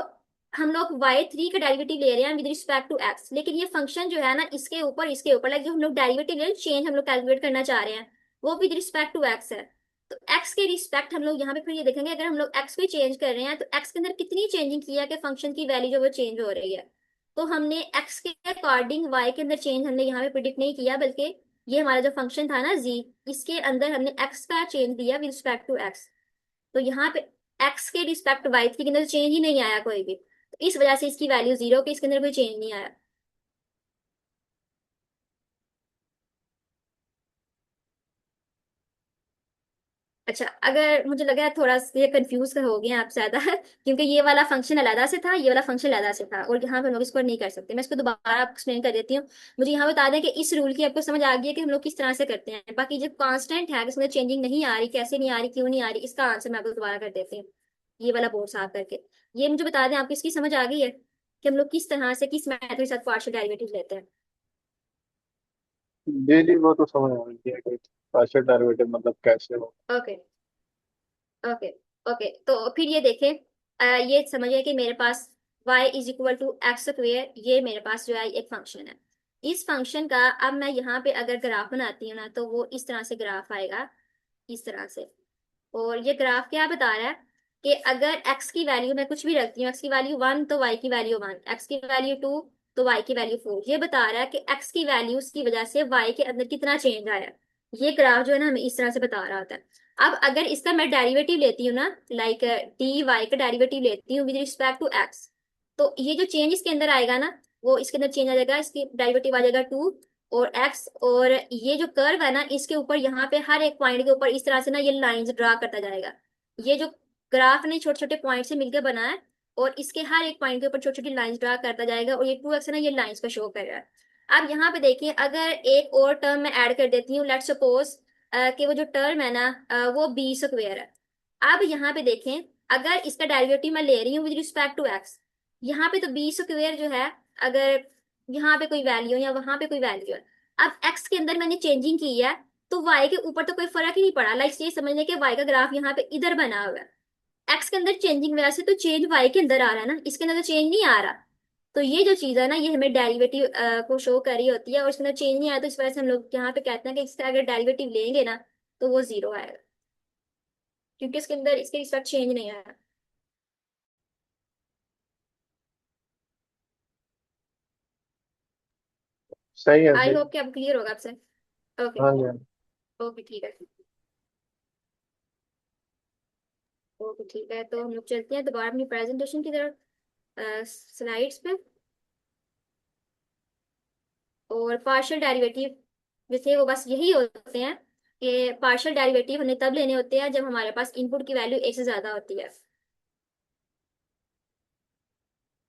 [SPEAKER 1] हम लोग वाई थ्री का डेरिवेटिव ले रहे हैं विद रिस्पेक्ट टू एक्स, लेकिन ये फंक्शन जो है ना इसके ऊपर लाइक जो हम लोग डेरिवेटिव ले चेंज हम लोग कैलकुलेट करना चाह रहे हैं वो विद रिस्पेक्ट टू एक्स है। तो एक्स के रिस्पेक्ट हम लोग यहाँ पे फिर ये देखेंगे अगर हम लोग एक्स को चेंज कर रहे हैं तो एक्स के अंदर कितनी चेंजिंग की है कि फंक्शन की वैल्यू जो वो चेंज हो रही है। तो हमने एक्स के अकॉर्डिंग वाई के अंदर चेंज हमने यहाँ पे प्रिडिक्ट नहीं किया, बल्कि ये हमारा जो फंक्शन था ना जी, इसके अंदर हमने एक्स का चेंज दिया विद रिस्पेक्ट टू एक्स। तो यहाँ पे एक्स के रिस्पेक्ट वाई थ्री के अंदर चेंज ही नहीं आया कोई भी, तो इस वजह से इसकी वैल्यू जीरो के इसके अंदर कोई चेंज नहीं आया। अच्छा, अगर मुझे लगा है थोड़ा सा ये कंफ्यूज हो गए हैं आप ज्यादा क्योंकि ये वाला फंक्शन अलग से था, ये वाला फंक्शन अलग से था, और यहाँ पे हम लोग इसको नहीं कर सकते। मैं इसको दोबारा एक्सप्लेन कर देती हूँ। मुझे यहाँ बता दें कि इस रूल की आपको समझ आ गई है कि हम लोग किस तरह से करते हैं। बाकी जो कांस्टेंट है, इसमें चेंजिंग नहीं आ रही, कैसे नहीं आ रही, क्यों नहीं आ रही, इसका आंसर मैं आपको दोबारा कर देती हूँ ये वाला बोर्ड साफ करके। ये मुझे बता दें, आपको इसकी समझ आ गई है कि हम लोग किस तरह से, किस मेथड के साथ पार्शियल डेरिवेटिव लेते हैं।
[SPEAKER 3] जी जी, वो तो समझ आ रही है कि पार्शियल डेरिवेटिव मतलब कैसे हो।
[SPEAKER 1] ओके ओके ओके, तो फिर ये देखें, ये समझिए कि मेरे पास y is equal to x square, ये मेरे पास जो है एक फंक्शन है। इस फंक्शन का अब मैं यहाँ पे अगर ग्राफ बनाती हूँ ना, तो वो इस तरह से ग्राफ आएगा, इस तरह से। और ये ग्राफ क्या बता रहा है कि अगर x की वैल्यू मैं कुछ भी रखती हूँ, x की वैल्यू 1 तो y की वैल्यू 1, x की वैल्यू 2 तो y की वैल्यू 4। ये बता रहा है कि x की वैल्यूज की वजह से y के अंदर कितना चेंज आया। ये ग्राफ जो है ना हमें इस तरह से बता रहा होता है। अब अगर इसका मैं डेरिवेटिव लेती हूँ ना, लाइक डी वाई का डेरिवेटिव लेती हूँ विद रिस्पेक्ट टू एक्स, तो ये जो चेंज इसके अंदर आएगा ना, वो इसके अंदर चेंज आ जाएगा, इसकी डेरिवेटिव आ जाएगा 2 और एक्स। और ये जो कर्व है ना, इसके ऊपर यहाँ पे हर एक पॉइंट के ऊपर इस तरह से ना ये लाइंस ड्रा करता जाएगा। ये जो ग्राफ ने छोटे छोटे पॉइंट से मिलकर बना है, और इसके हर एक पॉइंट के ऊपर छोटी छोटी लाइंस ड्रा करता जाएगा, और ये 2x है ना, ये लाइंस को शो कर रहा है। अब यहाँ पे देखिए, अगर एक और टर्म मैं ऐड कर देती हूँ, लेट्स सपोज कि वो जो टर्म है ना, वो बी स्क्वेयर है। अब यहाँ पे देखें, अगर इसका डेरिवेटिव मैं ले रही हूँ विद रिस्पेक्ट टू एक्स, यहाँ पे तो बी स्क्वेयर जो है, अगर यहाँ पे कोई वैल्यू या वहां पे कोई वैल्यू है, अब एक्स के अंदर मैंने चेंजिंग की है, तो वाई के ऊपर तो कोई फर्क ही नहीं पड़ा। लाइक ये समझने के वाई का ग्राफ यहाँ पे इधर बना हुआ है, एक्स के अंदर चेंजिंग वजह से तो चेंज वाई के अंदर आ रहा है ना, इसके अंदर तो चेंज नहीं आ रहा। तो ये जो चीज है ना, ये हमें डेरिवेटिव को शो कर रही होती है, और इसके अंदर चेंज नहीं आया, तो इस वजह से हम लोग यहाँ पे कहते हैं कि इसका अगर डेरिवेटिव लेंगे ना, तो वो जीरो आएगा, क्योंकि इसके अंदर इसके रिस्पेक्ट चेंज नहीं आया।
[SPEAKER 3] सही है,
[SPEAKER 1] आई
[SPEAKER 3] सही।
[SPEAKER 1] होप कि अब क्लियर होगा आपसे। ओके
[SPEAKER 3] हाँ जी, हाँ।
[SPEAKER 1] ओके ठीक है। ओके ठीक है, तो हम लोग चलते हैं दोबारा अपनी प्रेजेंटेशन की तरफ, स्लाइड्स पे। और पार्शियल डेरिवेटिव जैसे वो बस यही होते हैं कि पार्शियल डेरिवेटिव हमें तब लेने होते हैं जब हमारे पास इनपुट की वैल्यू एक से ज्यादा होती है।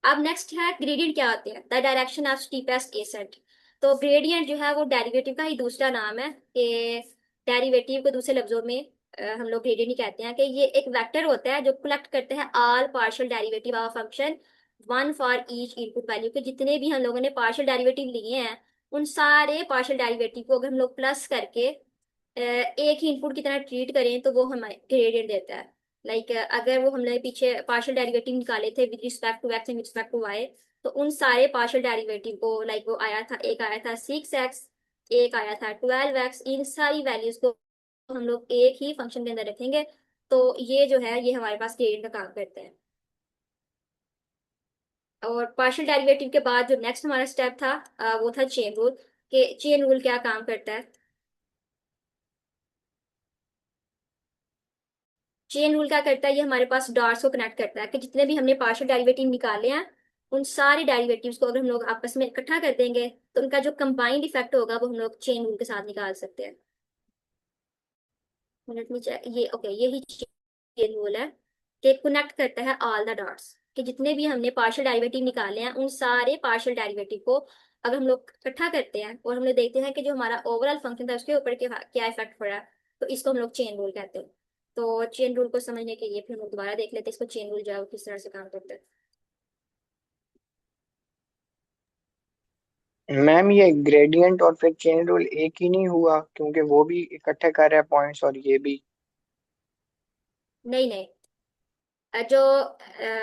[SPEAKER 1] अब नेक्स्ट है ग्रेडियंट, क्या होते हैं, the direction of steepest ascent. तो ग्रेडियंट जो है वो डेरिवेटिव का ही दूसरा नाम है, कि डेरिवेटिव को दूसरे लफ्जों में हम लोग ग्रेडियंट ही कहते हैं, कि ये एक वेक्टर होता है जो कलेक्ट करते हैं all partial derivative of function, one for each input value, के जितने भी हम लोगों ने पार्शियल डेरिवेटिव लिए हैं, उन सारे पार्शियल डेरिवेटिव को अगर हम लोग प्लस करके एक ही इनपुट की तरह ट्रीट करें, तो वो हमें ग्रेडियंट देता है। लाइक अगर वो हमने पीछे पार्शियल डेरिवेटिव निकाले थे with respect to x and with respect to y, तो उन सारे पार्शियल डेरिवेटिव को, लाइक वो आया था, एक आया था 6x, एक आया था 12x, इन सारी वैल्यूज को हम लोग एक ही फंक्शन के अंदर रखेंगे, तो ये जो है ये हमारे पास ग्रेडियंट का काम करते हैं। और पार्शियल डेरिवेटिव के बाद जो नेक्स्ट हमारा स्टेप था, वो था चेन रूल। कि चेन रूल क्या काम करता है। चेन रूल क्या करता है, ये हमारे पास डॉट्स को कनेक्ट करता है, कि जितने भी हमने पार्शियल डेरिवेटिव निकाले हैं, उन सारे डेरिवेटिव्स को अगर हम लोग आपस में इकट्ठा कर देंगे, तो उनका जो कंबाइंड इफेक्ट होगा वो हम लोग चेन रूल के साथ निकाल सकते हैं। मिनट में ये ओके, यही चेन रूल है कि कनेक्ट करता है ऑल द डॉट्स, कि जितने भी हमने पार्शियल डेरिवेटिव निकाले हैं, उन सारे पार्शियल डेरिवेटिव को अगर हम लोग इकट्ठा करते हैं, और हम लोग देखते हैं कि जो हमारा ओवरऑल फंक्शन था उसके ऊपर क्या इफेक्ट पड़ा है, तो इसको हम लोग चेन रूल कहते हैं। तो चेन रूल को समझने के लिए फिर हम लोग दोबारा देख लेते हैं इसको, चेन रूल जो है वो किस तरह से काम करता है।
[SPEAKER 4] मैम ये ग्रेडियंट और फिर चेन रूल एक ही नहीं हुआ, क्योंकि वो भी इकट्ठे कर रहा है पॉइंट्स और ये भी।
[SPEAKER 1] नहीं नहीं, जो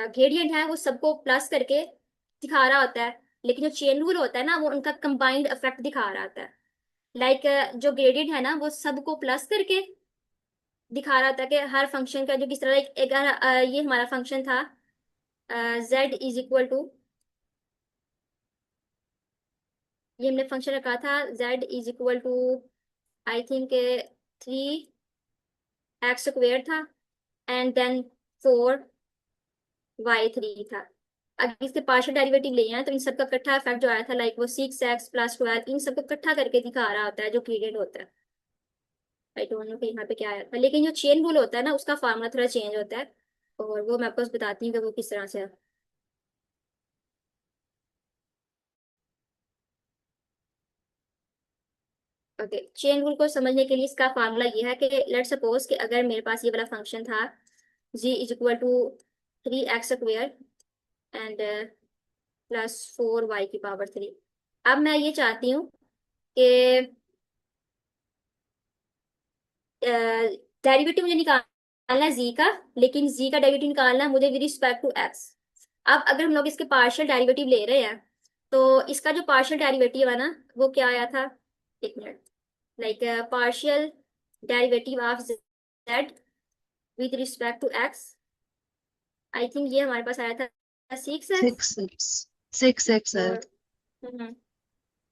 [SPEAKER 1] ग्रेडियंट है वो सबको प्लस करके दिखा रहा होता है, लेकिन जो चेन रूल होता है ना, वो उनका कंबाइंड इफेक्ट दिखा रहा होता है। लाइक जो ग्रेडियंट है ना, वो सबको प्लस करके दिखा रहा था, कि हर फंक्शन का जो किस तरह, एक ये हमारा फंक्शन था z इज इक्वल टू, ये हमने फंक्शन रखा था z is equal to, I think 3x square था, एंड देन 4y3 था। अगर इसके पार्शियल डेरिवेटिव ले हैं, तो इन सबका इकट्ठा इफेक्ट जो आया था, लाइक वो 6x प्लस 12, इन सबको इकट्ठा करके दिखा रहा होता है जो ग्रेडियंट होता है। आई डोंट नो कि यहाँ पे क्या आया था, लेकिन जो चेन रूल होता है ना उसका फार्मूला थोड़ा चेंज होता है, और वो मैं आपको बताती हूँ कि वो किस तरह से है। ओके, चेन रूल को समझने के लिए इसका फार्मूला ये है कि लेट्स सपोज कि अगर मेरे पास ये वाला फंक्शन था g is equal to 3x² and +4y⁴। अब मैं ये चाहती हूँ कि डेरिवेटिव मुझे निकालना है जी का, लेकिन जी का डेरिवेटिव निकालना है मुझे विद रिस्पेक्ट टू एक्स। अब अगर हम लोग इसके पार्शियल डेरिवेटिव ले रहे हैं, तो इसका जो पार्शियल डेरिवेटिव है ना वो क्या आया था, एक minute, like partial derivative of z with respect to x, I think ये हमारे पास आया था 6x।
[SPEAKER 2] 6x है।
[SPEAKER 1] और हम्म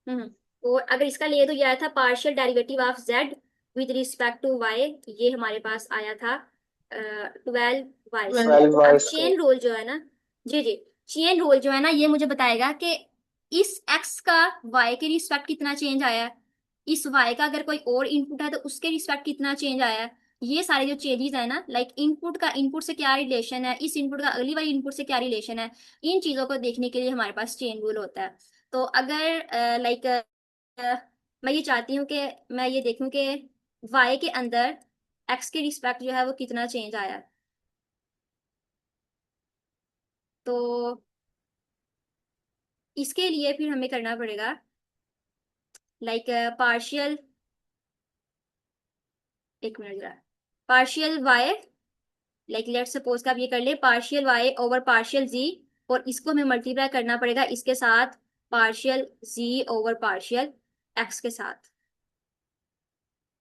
[SPEAKER 1] हम्म और अगर इसका लिए तो ये आया था partial derivative of z with respect to y, ये हमारे पास आया था 12y²।
[SPEAKER 4] 12y
[SPEAKER 1] अब
[SPEAKER 4] स्क्वायर।
[SPEAKER 1] चेन रूल जो है ना, जी जी, चेन रूल जो है ना ये मुझे बताएगा कि इस x का y के रिस्पेक्ट कितना चेंज आया है, इस y का अगर कोई और इनपुट है तो उसके रिस्पेक्ट कितना चेंज आया है। ये सारे जो चेंजेस है ना, लाइक इनपुट का इनपुट से क्या रिलेशन है, इस इनपुट का अगली वाली इनपुट से क्या रिलेशन है, इन चीजों को देखने के लिए हमारे पास चेन रूल होता है। तो अगर लाइक मैं ये चाहती हूँ कि मैं ये देखूं कि y के अंदर x के रिस्पेक्ट जो है वो कितना चेंज आया है, तो इसके लिए फिर हमें करना पड़ेगा लाइक पार्शियल, एक मिनट जरा, partial y, like let suppose का आप ये कर ले partial y over partial z, और इसको हमें मल्टीप्लाई करना पड़ेगा इसके साथ partial z over partial x के साथ।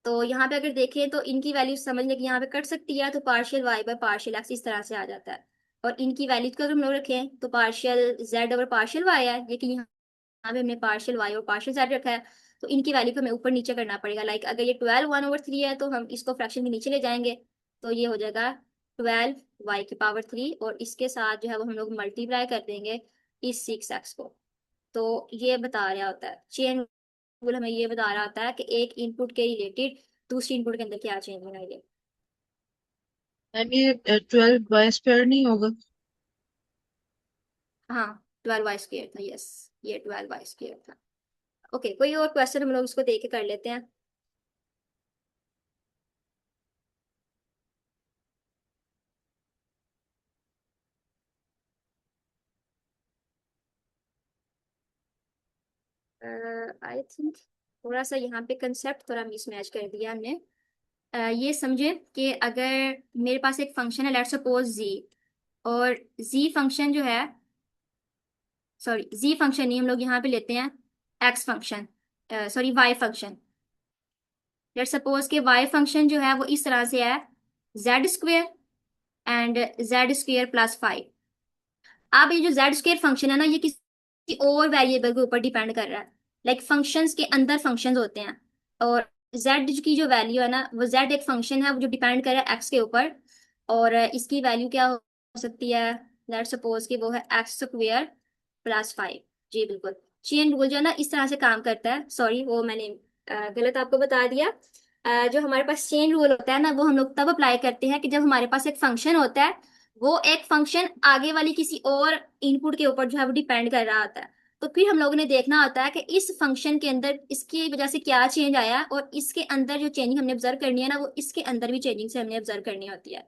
[SPEAKER 1] तो यहाँ पे अगर देखें तो इनकी वैल्यू समझने की यहाँ पे कट सकती है, तो partial y by partial x इस तरह से आ जाता है। और इनकी वैल्यू को अगर हम लोग रखें तो partial z over partial y है, लेकिन यहाँ पे हमने पार्शियल y और पार्शियल z रखा है, तो इनकी वैल्यू को हमें ऊपर नीचे करना पड़ेगा। लाइक अगर ये 12 1/3 है तो हम इसको फ्रैक्शन के नीचे ले जाएंगे, तो ये हो जाएगा 12y⁴, और इसके साथ जो है वो हम लोग मल्टीप्लाई कर देंगे इस 6x को। तो ये बता रहा होता है चेन रूल, हमें ये बता रहा होता है कि एक इनपुट के रिलेटेड दूसरी इनपुट के अंदर क्या चेंज होना है।
[SPEAKER 2] मैम ये 12y² नहीं होगा?
[SPEAKER 1] हाँ, 12y² था, यस, ये 12y² था। ओके, कोई और क्वेश्चन हम लोग इसको देख के कर लेते हैं। आई थिंक थोड़ा सा यहाँ पे कंसेप्ट थोड़ा मिसमैच कर दिया हमने। ये समझे कि अगर मेरे पास एक फंक्शन है लेट्स सपोज z, और z फंक्शन जो है, सॉरी z फंक्शन नहीं, हम लोग यहाँ पे लेते हैं x function, sorry y function. Let's suppose कि y फंक्शन जो है वो इस तरह से है z² एंड z² +5। अब ये जो z² फंक्शन है ना ये किसी और वेरिएबल के ऊपर डिपेंड कर रहा है, लाइक फंक्शंस के अंदर फंक्शंस होते हैं, और z की जो वैल्यू है ना वो z एक फंक्शन है वो जो डिपेंड कर रहा है x के ऊपर, और इसकी वैल्यू क्या हो सकती है, लेट्स सपोज कि वो है x² +5। जी बिल्कुल, चेन रूल जो है ना इस तरह से काम करता है, सॉरी वो मैंने गलत आपको बता दिया। जो हमारे पास चेन रूल होता है ना वो हम लोग तब अप्लाई करते हैं कि जब हमारे पास एक फंक्शन होता है, वो एक फंक्शन आगे वाली किसी और इनपुट के ऊपर जो है वो डिपेंड कर रहा होता है। तो फिर हम लोगों ने देखना होता है कि इस फंक्शन के अंदर इसकी वजह से क्या चेंज आया, और इसके अंदर जो चेंजिंग हमने ऑब्जर्व करनी है ना वो इसके अंदर भी चेंजिंग से हमने ऑब्जर्व करनी होती है।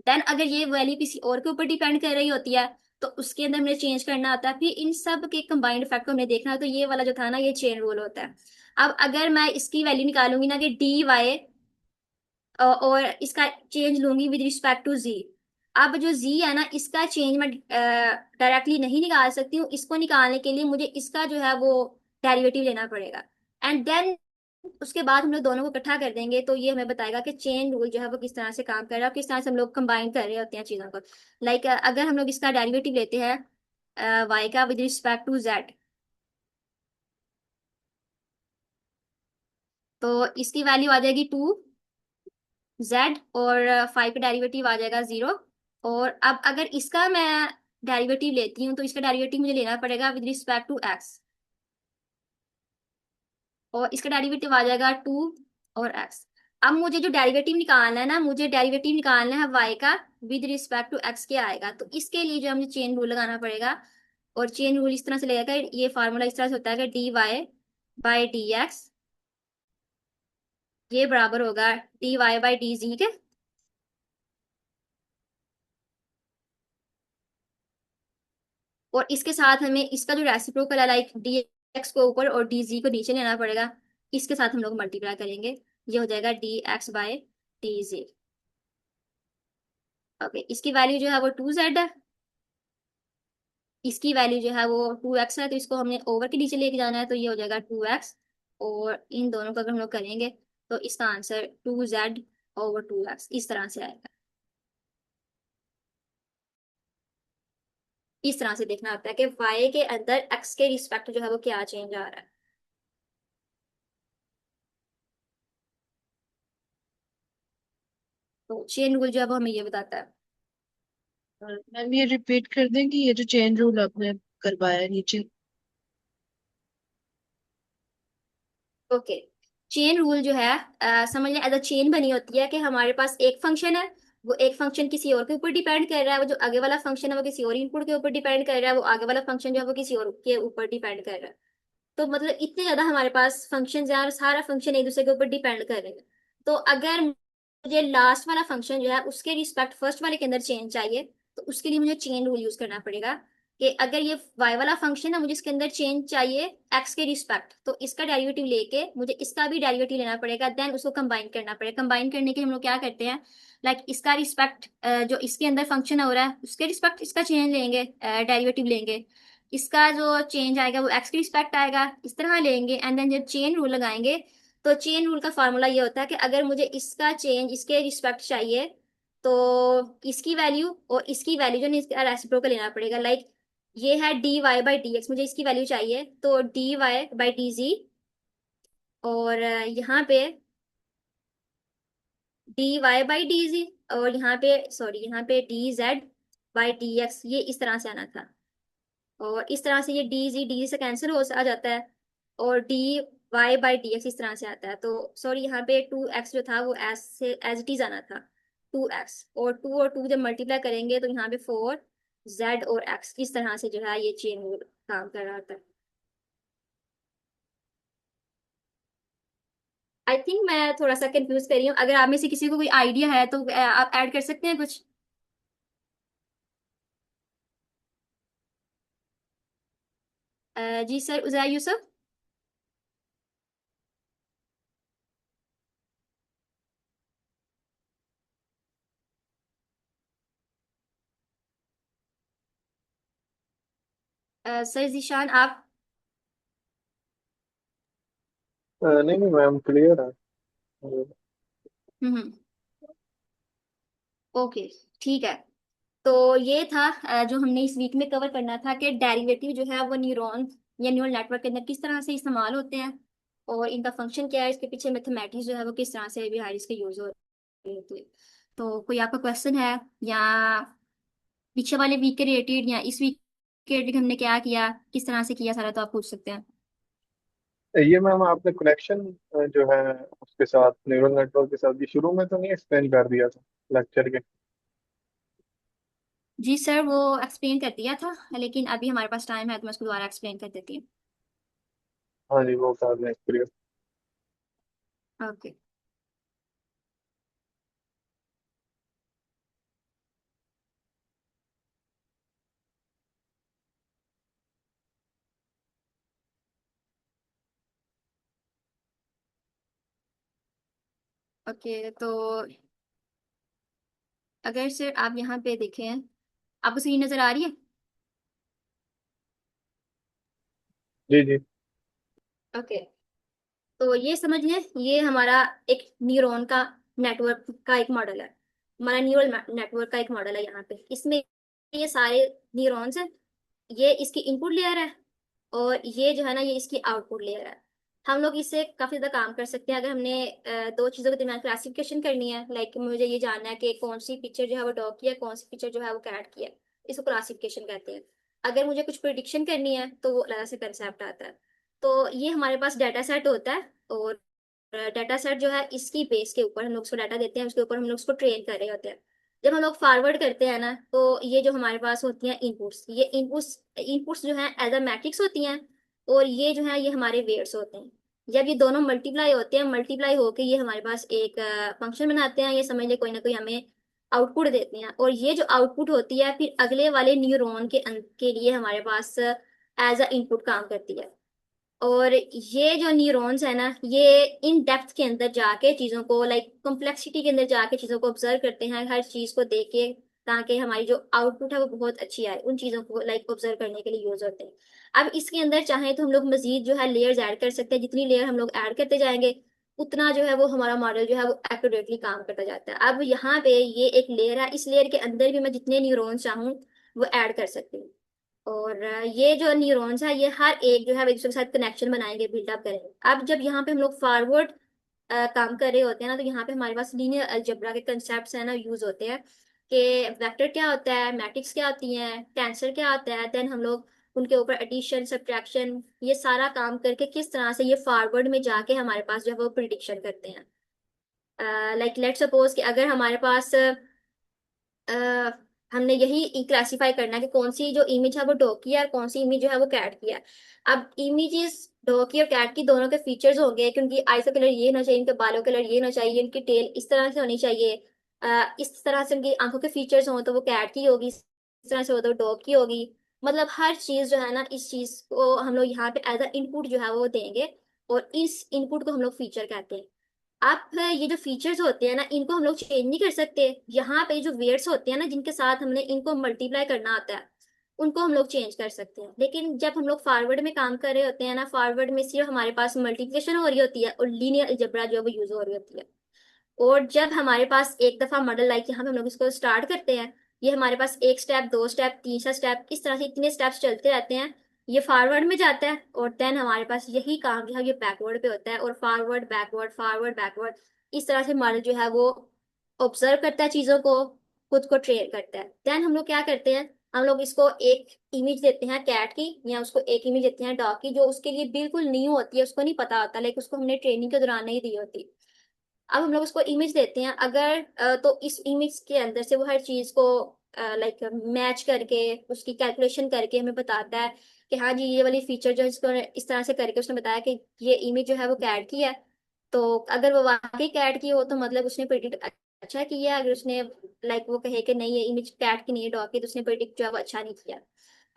[SPEAKER 1] देन अगर ये वैल्यू किसी और के ऊपर डिपेंड कर रही होती है तो उसके अंदर हमने चेंज करना होता है, फिर इन सब के कंबाइंड इफेक्ट को हमने देखना है, तो ये वाला जो था ना ये चेन रूल होता है। अब अगर मैं इसकी वैल्यू निकालूंगी ना कि dy और इसका चेंज लूंगी विद रिस्पेक्ट टू z, अब जो z है ना इसका चेंज मैं डायरेक्टली नहीं निकाल सकती हूँ, इसको निकालने के लिए मुझे इसका जो है वो डेरिवेटिव लेना पड़ेगा, एंड देन उसके बाद हम लोग दोनों को इकट्ठा कर देंगे, तो ये हमें बताएगा कि चेन रूल जो है वो किस तरह से काम कर रहा है और किस तरह से हम लोग कंबाइन कर रहे होते हैं चीजों को। लाइक अगर हम लोग इसका डेरिवेटिव लेते हैं y का विद रिस्पेक्ट टू z, तो इसकी वैल्यू आ जाएगी 2z, और 5 का डेरिवेटिव आ जाएगा 0। और अब अगर इसका मैं डेरिवेटिव लेती हूँ तो इसका डेरिवेटिव मुझे लेना पड़ेगा विद रिस्पेक्ट टू x, और इसका डेरिवेटिव आ जाएगा 2 और x। अब मुझे जो डेरिवेटिव निकालना है ना, मुझे डेरिवेटिव निकालना है y का विद रिस्पेक्ट टू x क्या आएगा। तो इसके लिए जो हमें चेन रूल लगाना पड़ेगा, और चेन रूल इस तरह से लगेगा, ये फार्मूला इस तरह से होता है कि dy बाई डी एक्स ये बराबर होगा dy बाई डी जी के। और इसके साथ हमें इसका जो रेसिप्रोकल है, लाइक डी एक्स को ऊपर और डी जी को नीचे लेना पड़ेगा। इसके साथ हम लोग मल्टीप्लाई करेंगे, ये हो जाएगा D x by d ji. Okay, इसकी वैल्यू जो है वो 2z है, इसकी वैल्यू जो है वो 2x है, तो इसको हमने ओवर के नीचे लेके जाना है, तो ये हो जाएगा 2x। और इन दोनों को अगर हम लोग करेंगे तो इसका आंसर 2z ओवर 2x इस तरह से आएगा। इस तरह से देखना होता है कि y के अंदर x के रिस्पेक्ट जो है वो क्या चेंज आ रहा है। तो चेन रूल जो है वो हमें ये बताता है।
[SPEAKER 2] मैम ये रिपीट कर दें कि ये जो चेन रूल आपने करवाया है नीचे।
[SPEAKER 1] ओके, चेन रूल जो है समझ लें एज अ चेन बनी होती है कि हमारे पास एक फंक्शन है, वो एक फंक्शन किसी और के ऊपर डिपेंड कर रहा है, वो जो आगे वाला फंक्शन है वो किसी और इनपुट के ऊपर डिपेंड कर रहा है, वो आगे वाला फंक्शन जो है वो किसी और के ऊपर डिपेंड कर रहा है। तो मतलब इतने ज्यादा हमारे पास फंक्शन है और सारा फंक्शन एक दूसरे के ऊपर डिपेंड कर रहे हैं। तो अगर मुझे लास्ट वाला फंक्शन जो है उसके रिस्पेक्ट फर्स्ट वाले के अंदर चेंज चाहिए, तो उसके लिए मुझे चेन रूल यूज करना पड़ेगा कि अगर ये y वाला फंक्शन है, मुझे इसके अंदर चेंज चाहिए x के रिस्पेक्ट, तो इसका डेरिवेटिव लेके मुझे इसका भी डेरिवेटिव लेना पड़ेगा, देन उसको कंबाइन करना पड़ेगा। कंबाइन करने के लिए हम लोग क्या करते हैं, लाइक इसका रिस्पेक्ट जो इसके अंदर फंक्शन हो रहा है उसके रिस्पेक्ट इसका चेंज लेंगे, डेरिवेटिव लेंगे। इसका जो चेंज आएगा वो x के रिस्पेक्ट आएगा, इस तरह लेंगे, एंड देन जब चेन रूल लगाएंगे तो चेन रूल का फॉर्मूला ये होता है कि अगर मुझे इसका चेंज इसके रिस्पेक्ट चाहिए तो इसकी वैल्यू और इसकी वैल्यू जो नहीं इसका रेसिप्रोकल लेना पड़ेगा। लाइक ये है d y by d x, मुझे इसकी वैल्यू चाहिए तो d y by d g, और यहाँ पे d y by d g, और यहाँ पे सॉरी यहाँ पे d z by d x, ये इस तरह से आना था। और इस तरह से ये डी से कैंसिल हो आ जाता है, और d y by d x इस तरह से आता है। तो सॉरी यहाँ पे 2x जो था वो एस से एज इट इज आना था 2x, और टू जब मल्टीप्लाई करेंगे तो यहाँ पे 4z और x इस तरह से जो है ये चेन रूल काम कर रहा था। आई थिंक मैं थोड़ा सा कंफ्यूज कर रही हूँ, अगर आप में से किसी को कोई आइडिया है तो आप ऐड कर सकते हैं कुछ। जी सर, उजैर यूसुफ। सर जीशान आप।
[SPEAKER 3] नहीं नहीं मैम, क्लियर है।
[SPEAKER 1] हम्म, ओके, ठीक है। तो ये था जो हमने इस वीक में कवर करना था कि डेरिवेटिव जो है वो न्यूरॉन या न्यूरल नेटवर्क के अंदर किस तरह से इस्तेमाल होते हैं, और इनका फंक्शन क्या है, इसके पीछे मैथमेटिक्स जो है वो किस तरह से बिहार इसके यूज हो रही होती है। तो कोई आपका क्वेश्चन है, या पीछे वाले वीक के रिलेटेड या इस वीक के रिलेटेड हमने क्या किया, किस तरह से किया सारा, तो आप पूछ सकते हैं।
[SPEAKER 3] ये मैम आपने कनेक्शन जो है उसके साथ न्यूरल नेटवर्क के साथ ये शुरू में तो नहीं एक्सप्लेन कर दिया था लेक्चर के?
[SPEAKER 1] जी सर, वो एक्सप्लेन कर दिया था, लेकिन अभी हमारे पास टाइम है तो मैं उसको दोबारा एक्सप्लेन कर देती हूँ।
[SPEAKER 3] हाँ जी, वो कर दें क्लियर।
[SPEAKER 1] ओके। ओके, तो अगर सर आप यहाँ पे देखें, आपको स्क्रीन नजर आ रही है?
[SPEAKER 3] जी जी।
[SPEAKER 1] ओके, तो ये समझ लें ये हमारा एक न्यूरॉन का नेटवर्क का एक मॉडल है, हमारा न्यूरल नेटवर्क का एक मॉडल है। यहाँ पे इसमें ये सारे न्यूरॉन्स हैं, ये इसकी इनपुट लेयर है, और ये जो है ना ये इसकी आउटपुट लेयर है। हम लोग इससे काफी ज्यादा काम कर सकते हैं अगर हमने दो चीजों के दरमियान क्लासिफिकेशन करनी है। लाइक मुझे ये जानना है कि कौन सी पिक्चर जो है वो डॉग की है, कौन सी पिक्चर जो है वो कैट की है, इसको क्लासिफिकेशन कहते हैं। अगर मुझे कुछ प्रिडिक्शन करनी है तो वो अलग से कंसेप्ट आता है। तो ये हमारे पास डाटा सेट होता है, और डाटा सेट जो है इसकी बेस के ऊपर हम लोग उसको डाटा देते हैं, उसके ऊपर हम लोग उसको ट्रेन कर रहे होते हैं। जब हम लोग फॉरवर्ड करते हैं ना, तो ये जो हमारे पास होती हैं इनपुट्स, ये इनपुट्स इनपुट्स जो है एज अ मैट्रिक्स होती हैं, और ये जो है ये हमारे वेट्स होते हैं। जब ये दोनों मल्टीप्लाई होते हैं, मल्टीप्लाई होके ये हमारे पास एक फंक्शन बनाते हैं, ये समझ ले कोई ना कोई हमें आउटपुट देते हैं, और ये जो आउटपुट होती है फिर अगले वाले न्यूरॉन के लिए हमारे पास एज अ इनपुट काम करती है। और ये जो न्यूरॉन्स है ना, ये इन डेप्थ के अंदर जाके चीजों को, लाइक कॉम्प्लेक्सिटी के अंदर जाके चीजों को ऑब्जर्व करते हैं, हर चीज को देख के, ताकि हमारी जो आउटपुट है वो बहुत अच्छी आए। उन चीजों को लाइक ऑब्जर्व करने के लिए यूज होते हैं। अब इसके अंदर चाहे तो हम लोग मजीद जो है लेयर्स ऐड कर सकते हैं, जितनी लेयर हम लोग ऐड करते जाएंगे उतना जो है वो हमारा मॉडल जो है वो एक्यूरेटली काम करता जाता है। अब यहाँ पे ये एक लेयर है, इस लेयर के अंदर भी मैं जितने न्यूरॉन्स चाहूँ वो ऐड कर सकती हूँ। और ये जो न्यूरॉन्स है ये हर एक जो है एक दूसरे के साथ कनेक्शन बनाएंगे, बिल्डअप करेंगे। अब जब यहाँ पे हम लोग फॉरवर्ड काम कर रहे होते हैं ना, तो यहाँ पे हमारे पास लीनियर अलजेब्रा के कंसेप्ट है ना यूज होते हैं, कि वेक्टर क्या होता है, मैट्रिक्स क्या होती है, टेंसर क्या होता है, देन हम लोग उनके ऊपर एडिशन सब्ट्रैक्शन ये सारा काम करके किस तरह से ये फॉरवर्ड में जाके हमारे पास जो है वो प्रिडिक्शन करते हैं। लाइक लेट सपोज कि अगर हमारे पास अ, हमने यही क्लासिफाई करना है कि कौन सी जो इमेज है वो डॉग की है और कौन सी इमेज जो है वो कैट की है। अब इमेजेस डॉग की और कैट की दोनों के फीचर्स होंगे कि उनकी आईज का कलर ये होना चाहिए, इनके बालों का कलर ये होना चाहिए, इनकी टेल इस तरह से होनी चाहिए, इस तरह से उनकी आंखों के फीचर्स हों तो वो कैट की होगी, इस तरह से हो तो डॉग की होगी। मतलब हर चीज जो है ना, इस चीज को हम लोग यहाँ पे एज अ इनपुट जो है वो देंगे, और इस इनपुट को हम लोग फीचर कहते हैं। आप ये जो फीचर्स होते हैं ना इनको हम लोग चेंज नहीं कर सकते। यहाँ पे जो वेट्स होते हैं ना जिनके साथ हमने इनको मल्टीप्लाई करना होता है, उनको हम लोग चेंज कर सकते हैं। लेकिन जब हम लोग फॉरवर्ड में काम कर रहे होते हैं ना, फॉरवर्ड में सिर्फ हमारे पास मल्टीप्लिकेशन हो रही होती है और लीनियर अलजेब्रा जो है वो यूज हो रही होती है। और जब हमारे पास एक दफा मॉडल लाइक यहाँ पे हम लोग इसको स्टार्ट करते हैं, ये हमारे पास एक स्टेप, दो स्टेप, तीसरा स्टेप, इस तरह से इतने स्टेप्स चलते रहते हैं। ये फॉरवर्ड में जाता है और देन हमारे पास यही काम जो है ये बैकवर्ड पे होता है, और फॉरवर्ड बैकवर्ड फॉरवर्ड बैकवर्ड इस तरह से मॉडल जो है वो ऑब्जर्व करता है चीजों को, खुद को ट्रेन करता है। देन हम लोग क्या करते हैं, हम लोग इसको एक इमेज देते हैं कैट की, या उसको एक इमेज देते हैं डॉग की, जो उसके लिए बिल्कुल न्यू होती है, उसको नहीं पता होता, लेकिन उसको हमने ट्रेनिंग के दौरान नहीं दी होती। अब हम लोग उसको इमेज देते हैं, अगर तो इस इमेज के अंदर से वो हर चीज को लाइक मैच करके उसकी कैलकुलेशन करके हमें बताता है कि हाँ जी ये वाली फीचर जो है इसको इस तरह से करके उसने बताया कि ये इमेज जो है वो कैट की है। तो अगर वो वाकई कैट की हो तो मतलब उसने प्रिडिक्ट अच्छा किया, अगर उसने लाइक वो कहे कि नहीं ये इमेज कैट की नहीं है डॉग की, तो उसने प्रिडिक्ट जो है वो अच्छा नहीं किया।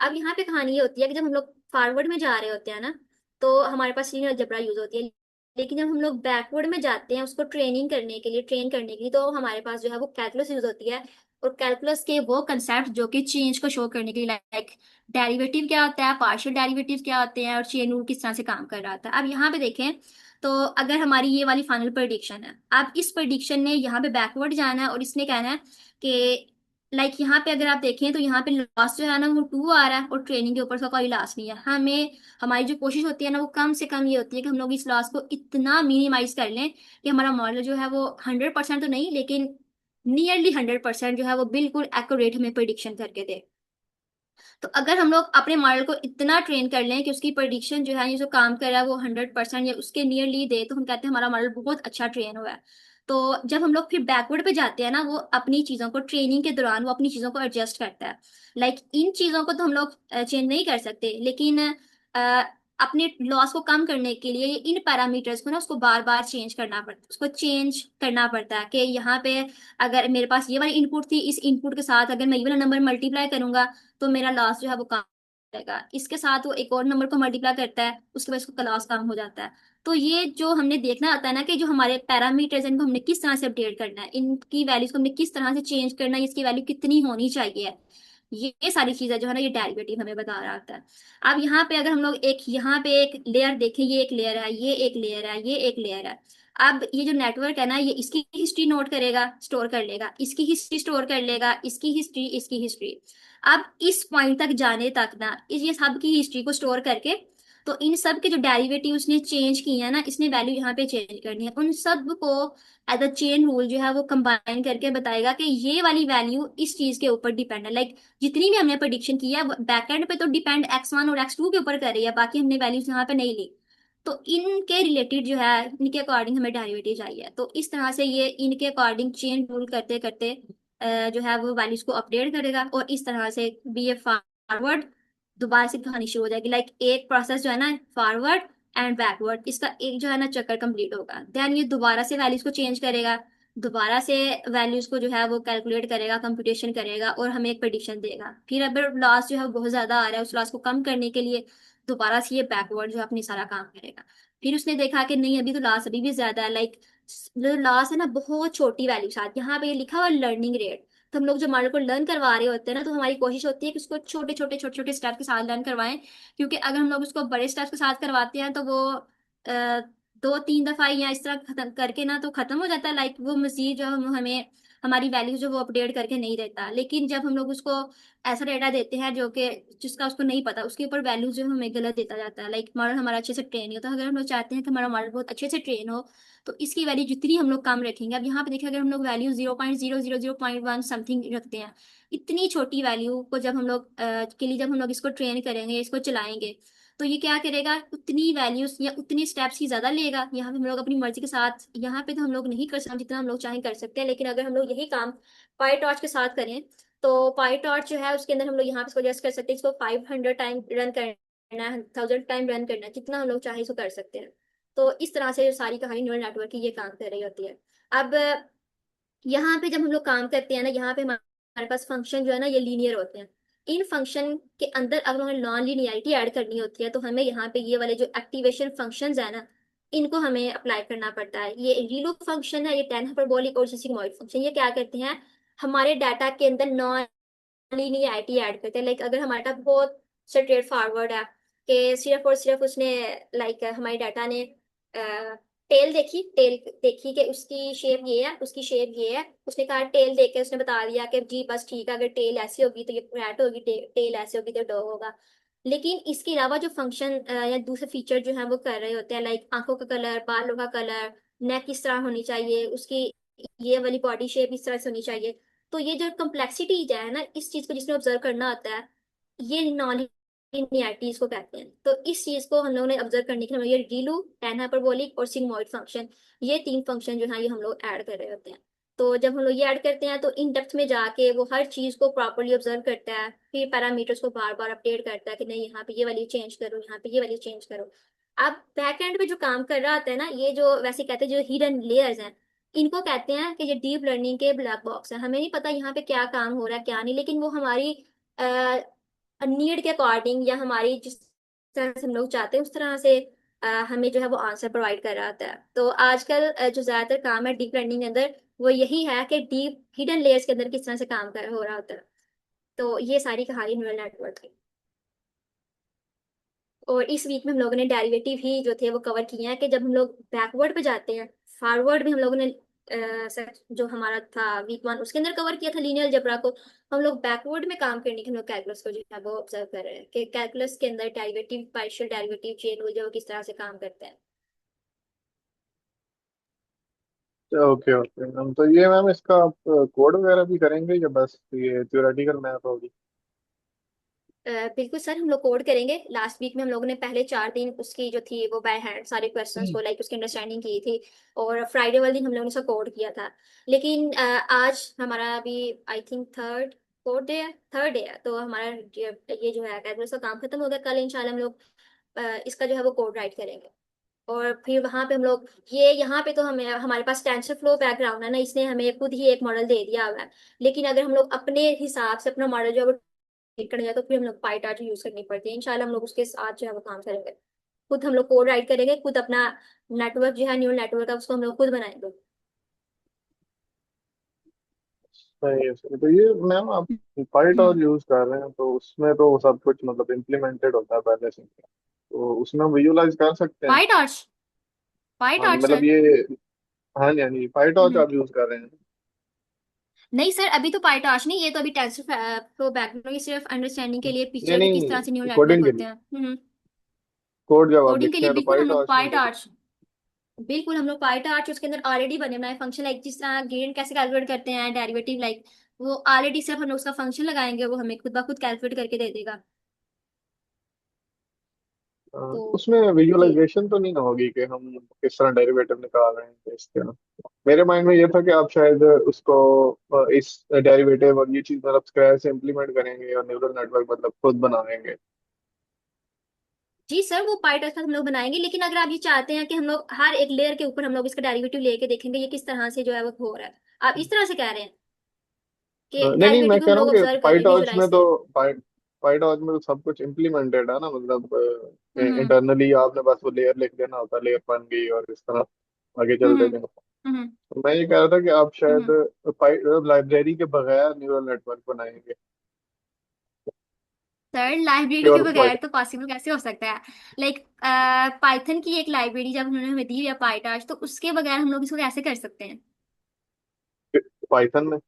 [SPEAKER 1] अब यहाँ पे कहानी ये होती है कि जब हम लोग फॉरवर्ड में जा रहे होते हैं ना, तो हमारे पास लीनियर अलजेब्रा यूज होती है। लेकिन जब हम लोग बैकवर्ड में जाते हैं उसको ट्रेनिंग करने के लिए, ट्रेन करने के लिए, तो हमारे पास जो है वो कैलकुलस यूज होती है। और कैलकुलस के वो कंसेप्ट जो कि चेंज को शो करने के लिए, लाइक डेरिवेटिव क्या होता है, पार्शियल डेरिवेटिव क्या होते हैं, और चेन रूल किस तरह से काम कर रहा था। अब यहाँ पे देखें, तो अगर हमारी ये वाली फाइनल प्रेडिक्शन है, अब इस प्रेडिक्शन ने यहाँ पे बैकवर्ड जाना है और इसने कहना है कि लाइक यहाँ पे अगर आप देखें तो यहाँ पे लॉस जो है ना वो 2 आ रहा है, और ट्रेनिंग के ऊपर उसका कोई लॉस नहीं है। हमें हमारी जो कोशिश होती है ना वो कम से कम ये होती है कि हम लोग इस लॉस को इतना मिनिमाइज कर लें कि हमारा मॉडल जो है वो 100% तो नहीं, लेकिन नियरली 100% जो है वो बिल्कुल एक्यूरेट हमें प्रिडिक्शन करके दे। तो अगर हम लोग अपने मॉडल को इतना ट्रेन कर लें कि उसकी प्रिडिक्शन जो है ये जो काम कर रहा है वो 100% या उसके नियरली दे, तो हम कहते हैं हमारा मॉडल बहुत अच्छा ट्रेन हुआ है। तो जब हम लोग फिर बैकवर्ड पे जाते हैं ना, वो अपनी चीज़ों को ट्रेनिंग के दौरान वो अपनी चीज़ों को एडजस्ट करता है। लाइक इन चीज़ों को तो हम लोग चेंज नहीं कर सकते, लेकिन अ, अपने लॉस को कम करने के लिए इन पैरामीटर्स को ना उसको बार बार चेंज करना पड़ता है, उसको चेंज करना पड़ता है कि यहाँ पे अगर मेरे पास ये वाली इनपुट थी, इस इनपुट के साथ अगर मैं ये वाला नंबर मल्टीप्लाई करूंगा तो मेरा लॉस जो है वो कम हो जाएगा। इसके साथ वो एक और नंबर को मल्टीप्लाई करता है, उसके बाद उसका लॉस कम हो जाता है। तो ये जो हमने देखना होता है ना कि जो हमारे पैरामीटर्स इनको हमने किस तरह से अपडेट करना है, इनकी वैल्यूज को हमने किस तरह से चेंज करना है, इसकी वैल्यू कितनी होनी चाहिए, ये सारी चीजें जो है ना ये डेरिवेटिव हमें बता रहा होता है। अब यहाँ पे अगर हम लोग एक यहाँ पे एक लेयर देखें, ये एक लेयर है, ये एक लेयर है, ये एक लेयर है। अब ये जो नेटवर्क है ना ये इसकी हिस्ट्री नोट करेगा, स्टोर कर लेगा, इसकी हिस्ट्री स्टोर कर लेगा, इसकी हिस्ट्री, इसकी हिस्ट्री। अब इस पॉइंट तक जाने तक ना ये सब की हिस्ट्री को स्टोर करके, तो इन सब के जो डेरिवेटिव उसने चेंज किए हैं ना, इसने वैल्यू यहाँ पे चेंज करनी है, उन सब को एज अ चेन रूल जो है वो कंबाइन करके बताएगा कि ये वाली वैल्यू इस चीज के ऊपर डिपेंड है। लाइक जितनी भी हमने प्रोडिक्शन की है बैकएंड पे तो डिपेंड X1 और X2 के ऊपर कर रही है, बाकी हमने वैल्यूज यहाँ पे नहीं ली। तो इनके रिलेटेड जो है, इनके अकॉर्डिंग हमें डेरिवेटिव चाहिए। तो इस तरह से ये इनके अकॉर्डिंग चेन रूल करते करते जो है वो वैल्यूज को अपडेट करेगा, और इस तरह से बी ए फॉरवर्ड दोबारा से कहानी शुरू हो जाएगी। लाइक एक प्रोसेस जो है ना फॉरवर्ड एंड बैकवर्ड, इसका एक जो है ना चक्कर कंप्लीट होगा, देन ये दोबारा से वैल्यूज को चेंज करेगा, दोबारा से वैल्यूज को जो है वो कैलकुलेट करेगा, कंप्यूटेशन करेगा, और हमें एक प्रेडिक्शन देगा। फिर अगर लॉस जो है वो बहुत ज्यादा आ रहा है, उस लॉस को कम करने के लिए दोबारा से ये बैकवर्ड जो है अपनी सारा काम करेगा। फिर उसने देखा कि नहीं, अभी तो लॉस अभी भी ज्यादा है, लाइक जो लॉस है ना बहुत छोटी वैल्यू साथ, यहाँ पे ये लिखा हुआ लर्निंग रेट। तो हम लोग जो मॉडल को लर्न करवा रहे होते हैं ना, तो हमारी कोशिश होती है कि उसको छोटे छोटे स्टेप के साथ लर्न करवाएं, क्योंकि अगर हम लोग उसको बड़े स्टेप्स के साथ करवाते हैं तो वो अ, दो तीन दफा या इस तरह खत्म करके ना तो खत्म हो जाता है, लाइक वो मजीद जो हमें हमारी वैल्यू जो वो अपडेट करके नहीं देता। लेकिन जब हम लोग उसको ऐसा डेटा देते हैं जो कि जिसका उसको नहीं पता, उसके ऊपर वैल्यू जो हमें गलत देता जाता है, लाइक मॉडल हमारा अच्छे से ट्रेन नहीं होता। अगर हम लोग चाहते हैं कि हमारा मॉडल बहुत अच्छे से ट्रेन हो, तो इसकी वैल्यू जितनी हम लोग कम रखेंगे, अब यहाँ पे देखिए, अगर हम लोग वैल्यू 0.00001 समथिंग रखते हैं, इतनी छोटी वैल्यू को जब हम लोग के लिए जब हम लोग इसको ट्रेन करेंगे, इसको चलाएंगे, तो ये क्या करेगा, उतनी वैल्यूज या उतनी स्टेप्स ही ज्यादा लेगा। यहाँ पे हम लोग अपनी मर्जी के साथ, यहाँ पे तो हम लोग नहीं कर सकते जितना हम लोग चाहें कर सकते हैं, लेकिन अगर हम लोग यही काम पाई टॉर्च के साथ करें, तो पाई टॉर्च जो है उसके अंदर हम लोग यहाँ पे सजेस्ट कर सकते हैं इसको 500 टाइम रन करना है, 1000 टाइम रन करना है, जितना हम लोग चाहें इसको कर सकते हैं। तो इस तरह से सारी कहानी न्यूरल नेटवर्क की ये काम कर रही होती है। अब यहाँ पे जब हम लोग काम करते हैं ना, यहाँ पे हमारे पास फंक्शन जो है ना ये लीनियर होते हैं। इन फंक्शन के अंदर अगर हमें नॉन लीनियरिटी ऐड करनी होती है, तो हमें यहाँ पे ये वाले जो एक्टिवेशन फंक्शंस है ना, इनको हमें अप्लाई करना पड़ता है। ये रीलू फंक्शन है, ये टेन हाइपरबोलिक और सिग्मॉइड फंक्शन, ये क्या करते हैं, हमारे डाटा के अंदर नॉन लीनियरिटी ऐड करते हैं। लाइक अगर हमारा डाटा बहुत स्ट्रेट फॉरवर्ड है कि सिर्फ और सिर्फ उसने, लाइक हमारे डाटा ने टेल देखी कि उसकी शेप ये है, उसकी शेप ये है, उसने कहा टेल देख के उसने बता दिया कि जी बस ठीक है, अगर टेल ऐसी होगी तो ये रैट होगी, टेल ऐसी होगी तो डॉग होगा। लेकिन इसके अलावा जो फंक्शन या दूसरे फीचर जो है वो कर रहे होते हैं, लाइक आंखों का कलर, बालों का कलर, नेक किस तरह होनी चाहिए उसकी, ये वाली बॉडी शेप इस तरह से होनी चाहिए। तो ये जो कम्प्लेक्सिटी जो है ना इस चीज को जिसने ऑब्जर्व करना होता है, ये नॉन लिनियरिटीज को कहते हैं। तो इस चीज को हम लोगों ने ऑब्जर्व करने के लिए ये रीलू, टेन हाइपरबोलिक और सिग्मॉइड फंक्शन, ये तीन फंक्शन जो है ये हम लोग ऐड कर रहे होते हैं। तो जब हम लोग ये ऐड करते हैं तो इन डेप्थ में जाके वो हर चीज को प्रॉपरली ऑब्जर्व करता है, फिर पैरामीटर्स को बार बार अपडेट करता है कि नहीं यहाँ पे ये वाली चेंज करो, यहाँ पे ये वाली चेंज करो। अब बैक एंड पे जो काम कर रहा होता है ना, ये जो वैसे कहते हैं जो हिडन लेयर्स हैं, इनको कहते हैं कि ये डीप लर्निंग के ब्लैक बॉक्स है। हमें नहीं पता यहाँ पे क्या काम हो रहा है क्या नहीं, लेकिन वो हमारी नीड के अकॉर्डिंग या हमारी जिस तरह से हम लोग चाहते हैं उस तरह से हमें जो है वो आंसर प्रोवाइड कर रहा होता है। तो आजकल जो ज्यादातर काम है डीप लर्निंग के अंदर वो यही है कि डीप हिडन लेयर्स के अंदर किस तरह से काम कर हो रहा होता है। तो ये सारी कहानी न्यूरल नेटवर्क की। और इस वीक में हम लोगों ने डेरिवेटिव ही जो थे वो कवर किए हैं, कि जब हम लोग बैकवर्ड पे जाते हैं, फॉरवर्ड में हम लोगों ने जो हमारा था वीक वन उसके अंदर कवर किया था लीनियर अलजेब्रा को। हम लोग बैकवर्ड में काम करने के हम लोग कैलकुलस को जो है वो ऑब्जर्व कर रहे हैं कि कैलकुलस के अंदर derivative, partial derivative, chain rule जो वो किस तरह से काम करते हैं।
[SPEAKER 3] ओके ओके मैम, तो ये मैम इसका कोड वगैरह भी करेंगे या बस ये थ्योरेटिकल मैथ होगी?
[SPEAKER 1] बिल्कुल सर, हम लोग कोड करेंगे। लास्ट वीक में हम लोगों ने पहले 4 दिन उसकी जो थी वो बाय हैंड सारे क्वेश्चंस को लाइक उसकी अंडरस्टैंडिंग की थी, और फ्राइडे वाले दिन हम लोगों ने उसका कोड किया था। लेकिन आज हमारा अभी आई थिंक थर्ड डे है, तो हमारा ये जो है कैलकुलस का काम खत्म हो गया। कल इंशाल्लाह हम लोग इसका जो है वो कोड राइट करेंगे। और फिर वहां पे हम लोग ये यहाँ पे तो हमें हमारे पास टेंसर फ्लो बैकग्राउंड है ना, इसने हमें खुद ही एक मॉडल दे दिया हुआ है। लेकिन अगर हम लोग अपने हिसाब से अपना मॉडल जो है वो ठीक करना चाहते तो फिर हम लोग पाईटार्ट यूज करनी पड़ती है। इंशाल्लाह हम लोग उसके साथ जो है वो काम करेंगे। खुद हम लोग कोड राइट करेंगे, खुद अपना नेटवर्क जो है न्यूरल नेटवर्क है उसको हम लोग खुद बनाएंगे।
[SPEAKER 3] सही है सही। तो ये मैम आप पाइट और
[SPEAKER 1] हम्म।
[SPEAKER 3] यूज कर रहे हैं तो उसमें तो सब कुछ मतलब इम्प्लीमेंटेड होता है पहले से, तो उसमें विजुअलाइज कर सकते हैं।
[SPEAKER 1] पाई टॉर्च, पाई
[SPEAKER 3] हाँ जी,
[SPEAKER 1] टॉर्च
[SPEAKER 3] मतलब
[SPEAKER 1] सर।
[SPEAKER 3] ये, हाँ जी हाँ जी, पाइट और जो
[SPEAKER 1] हम्म।
[SPEAKER 3] आप यूज कर रहे हैं।
[SPEAKER 1] नहीं सर, अभी तो पाई टॉर्च नहीं, ये तो अभी टेंसर फ्लो बैकग्राउंड, ये सिर्फ अंडरस्टैंडिंग के लिए
[SPEAKER 3] नहीं
[SPEAKER 1] पिक्चर के किस तरह से न्यूरल
[SPEAKER 3] नहीं,
[SPEAKER 1] नेटवर्क
[SPEAKER 3] कोडिंग के
[SPEAKER 1] होते
[SPEAKER 3] लिए,
[SPEAKER 1] हैं।
[SPEAKER 3] कोड जब आप
[SPEAKER 1] कोडिंग के
[SPEAKER 3] लिखते
[SPEAKER 1] लिए
[SPEAKER 3] हैं तो
[SPEAKER 1] बिल्कुल हम
[SPEAKER 3] पाइट
[SPEAKER 1] लोग
[SPEAKER 3] और
[SPEAKER 1] पाई
[SPEAKER 3] नहीं लिखते?
[SPEAKER 1] टॉर्च, बिल्कुल हम लोग पाई टॉर्च उसके अंदर ऑलरेडी बने बनाए फंक्शन, लाइक जिस तरह ग्रेडियंट कैसे कैलकुलेट करते हैं डेरिवेटिव, लाइक वो ऑलरेडी सिर्फ हम लोग उसका फंक्शन लगाएंगे, वो हमें खुद ब खुद कैलकुलेट करके दे देगा। तो
[SPEAKER 3] उसमें
[SPEAKER 1] जी
[SPEAKER 3] विजुअलाइजेशन तो नहीं ना होगी कि हम किस तरह डेरिवेटिव निकाल रहे हैं इस तरह। मेरे माइंड में ये था कि आप शायद उसको इस डेरिवेटिव और ये चीज मतलब स्क्रैच से इम्प्लीमेंट करेंगे और न्यूरल नेटवर्क मतलब खुद बनाएंगे।
[SPEAKER 1] जी सर, वो पार्ट हम लोग बनाएंगे, लेकिन अगर आप ये चाहते हैं कि हम लोग हर एक लेयर के ऊपर हम लोग इसका डेरिवेटिव लेके देखेंगे ये किस तरह से जो है वो हो रहा है, आप इस तरह से कह रहे हैं कि
[SPEAKER 3] नहीं नहीं, मैं
[SPEAKER 1] डेरिवेटिव को
[SPEAKER 3] कह
[SPEAKER 1] हम
[SPEAKER 3] रहा
[SPEAKER 1] लोग
[SPEAKER 3] हूँ कि
[SPEAKER 1] ऑब्जर्व करें,
[SPEAKER 3] पाइटॉर्च में
[SPEAKER 1] विजुलाइज
[SPEAKER 3] तो
[SPEAKER 1] करें।
[SPEAKER 3] पाइटॉर्च में तो सब कुछ इम्प्लीमेंटेड है ना, मतलब
[SPEAKER 1] हम्म
[SPEAKER 3] इंटरनली आपने बस वो लेयर लिख देना होता, लेयर बन गई और इस तरह आगे चलते
[SPEAKER 1] हम्म
[SPEAKER 3] जाओ।
[SPEAKER 1] हम्म
[SPEAKER 3] तो मैं ये कह रहा था कि आप शायद
[SPEAKER 1] हम्म
[SPEAKER 3] लाइब्रेरी के बगैर न्यूरल नेटवर्क बनाएंगे,
[SPEAKER 1] सर लाइब्रेरी के
[SPEAKER 3] प्योर
[SPEAKER 1] बगैर तो पॉसिबल कैसे हो सकता है? लाइक पाइथन की एक लाइब्रेरी जब उन्होंने हमें दी है पाइटार्च, तो उसके बगैर हम लोग इसको कैसे कर सकते हैं?
[SPEAKER 3] पाइथन में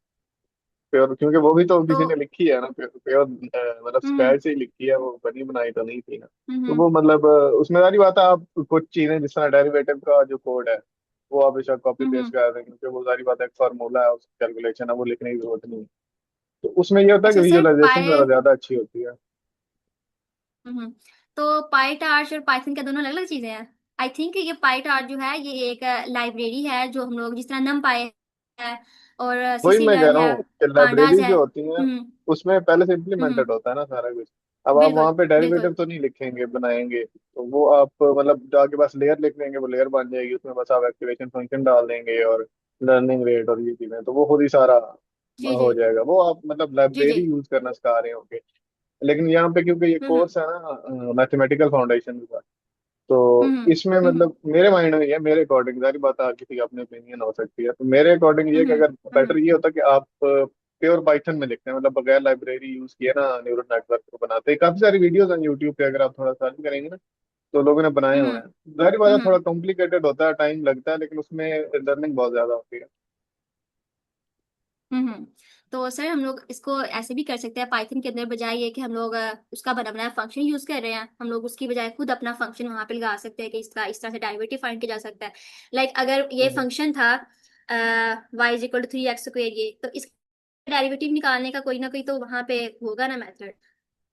[SPEAKER 3] प्योर, क्योंकि वो भी तो
[SPEAKER 1] तो
[SPEAKER 3] किसी ने लिखी है ना प्योर, मतलब
[SPEAKER 1] हम्म
[SPEAKER 3] स्क्रैच से ही लिखी है, वो बनी बनाई तो नहीं थी ना। तो
[SPEAKER 1] हम्म
[SPEAKER 3] वो मतलब उसमें सारी बात है, आप कुछ चीजें जिस तरह डेरिवेटिव का जो कोड है वो आप बेशक कॉपी पेस्ट
[SPEAKER 1] हम्म
[SPEAKER 3] कर दें, क्योंकि वो सारी बात है, एक फार्मूला है, उसकी कैलकुलेशन है, वो लिखने की जरूरत नहीं है। तो उसमें ये होता है कि
[SPEAKER 1] अच्छा सर,
[SPEAKER 3] विजुअलाइजेशन जरा ज्यादा अच्छी होती है।
[SPEAKER 1] हम्म तो पाइटार्च और पाइथन क्या दोनों अलग अलग चीजें हैं? आई थिंक ये पाइटार्च जो है ये एक लाइब्रेरी है जो हम लोग जिस तरह नमपाई है और
[SPEAKER 3] वही
[SPEAKER 1] सीसी
[SPEAKER 3] मैं कह
[SPEAKER 1] लर्न
[SPEAKER 3] रहा
[SPEAKER 1] है,
[SPEAKER 3] हूँ कि
[SPEAKER 1] पांडास
[SPEAKER 3] लाइब्रेरी
[SPEAKER 1] है।
[SPEAKER 3] जो होती है उसमें पहले से इम्प्लीमेंटेड
[SPEAKER 1] हम्म
[SPEAKER 3] होता है ना सारा कुछ। अब आप
[SPEAKER 1] बिल्कुल
[SPEAKER 3] वहां पे डेरिवेटिव
[SPEAKER 1] बिल्कुल।
[SPEAKER 3] तो नहीं लिखेंगे बनाएंगे, तो वो आप मतलब जो आपके पास लेयर लिख देंगे वो लेयर बन जाएगी, उसमें बस आप एक्टिवेशन फंक्शन डाल देंगे और लर्निंग रेट और ये चीजें, तो वो खुद ही सारा
[SPEAKER 1] जी जी
[SPEAKER 3] हो जाएगा। वो आप मतलब
[SPEAKER 1] जी जी।
[SPEAKER 3] लाइब्रेरी यूज करना सिखा रहे होंगे। लेकिन यहाँ पे क्योंकि ये
[SPEAKER 1] हम्म
[SPEAKER 3] कोर्स है ना मैथमेटिकल फाउंडेशन का, तो
[SPEAKER 1] हम्म
[SPEAKER 3] इसमें
[SPEAKER 1] हम्म
[SPEAKER 3] मतलब मेरे माइंड में ये, मेरे अकॉर्डिंग, सारी बात हर किसी की अपनी ओपिनियन हो सकती है, तो मेरे अकॉर्डिंग ये कि
[SPEAKER 1] हम्म
[SPEAKER 3] अगर बेटर
[SPEAKER 1] हम्म
[SPEAKER 3] ये होता कि आप प्योर पाइथन में लिखते हैं, मतलब बगैर लाइब्रेरी यूज किए ना न्यूरल नेटवर्क को बनाते हैं। काफी सारी वीडियोस हैं यूट्यूब पे, अगर आप थोड़ा सर्च करेंगे ना तो लोगों ने बनाए हुए
[SPEAKER 1] हम्म
[SPEAKER 3] हैं। सारी बात है, थोड़ा
[SPEAKER 1] हम्म
[SPEAKER 3] कॉम्प्लिकेटेड होता है, टाइम लगता है, लेकिन उसमें लर्निंग बहुत ज्यादा होती है।
[SPEAKER 1] हम्म। तो सर हम लोग इसको ऐसे भी कर सकते हैं पाइथन के अंदर, बजाय ये कि हम लोग उसका बना बनाया फंक्शन यूज कर रहे हैं, हम लोग उसकी बजाय खुद अपना फंक्शन वहां पे लगा सकते हैं कि इसका इस तरह से डेरिवेटिव फाइंड किया जा सकता है। लाइक अगर ये
[SPEAKER 3] हम्म,
[SPEAKER 1] फंक्शन था y is equal to 3x square, ये तो इसका डेरिवेटिव निकालने का कोई ना कोई तो वहां पे होगा ना मेथड,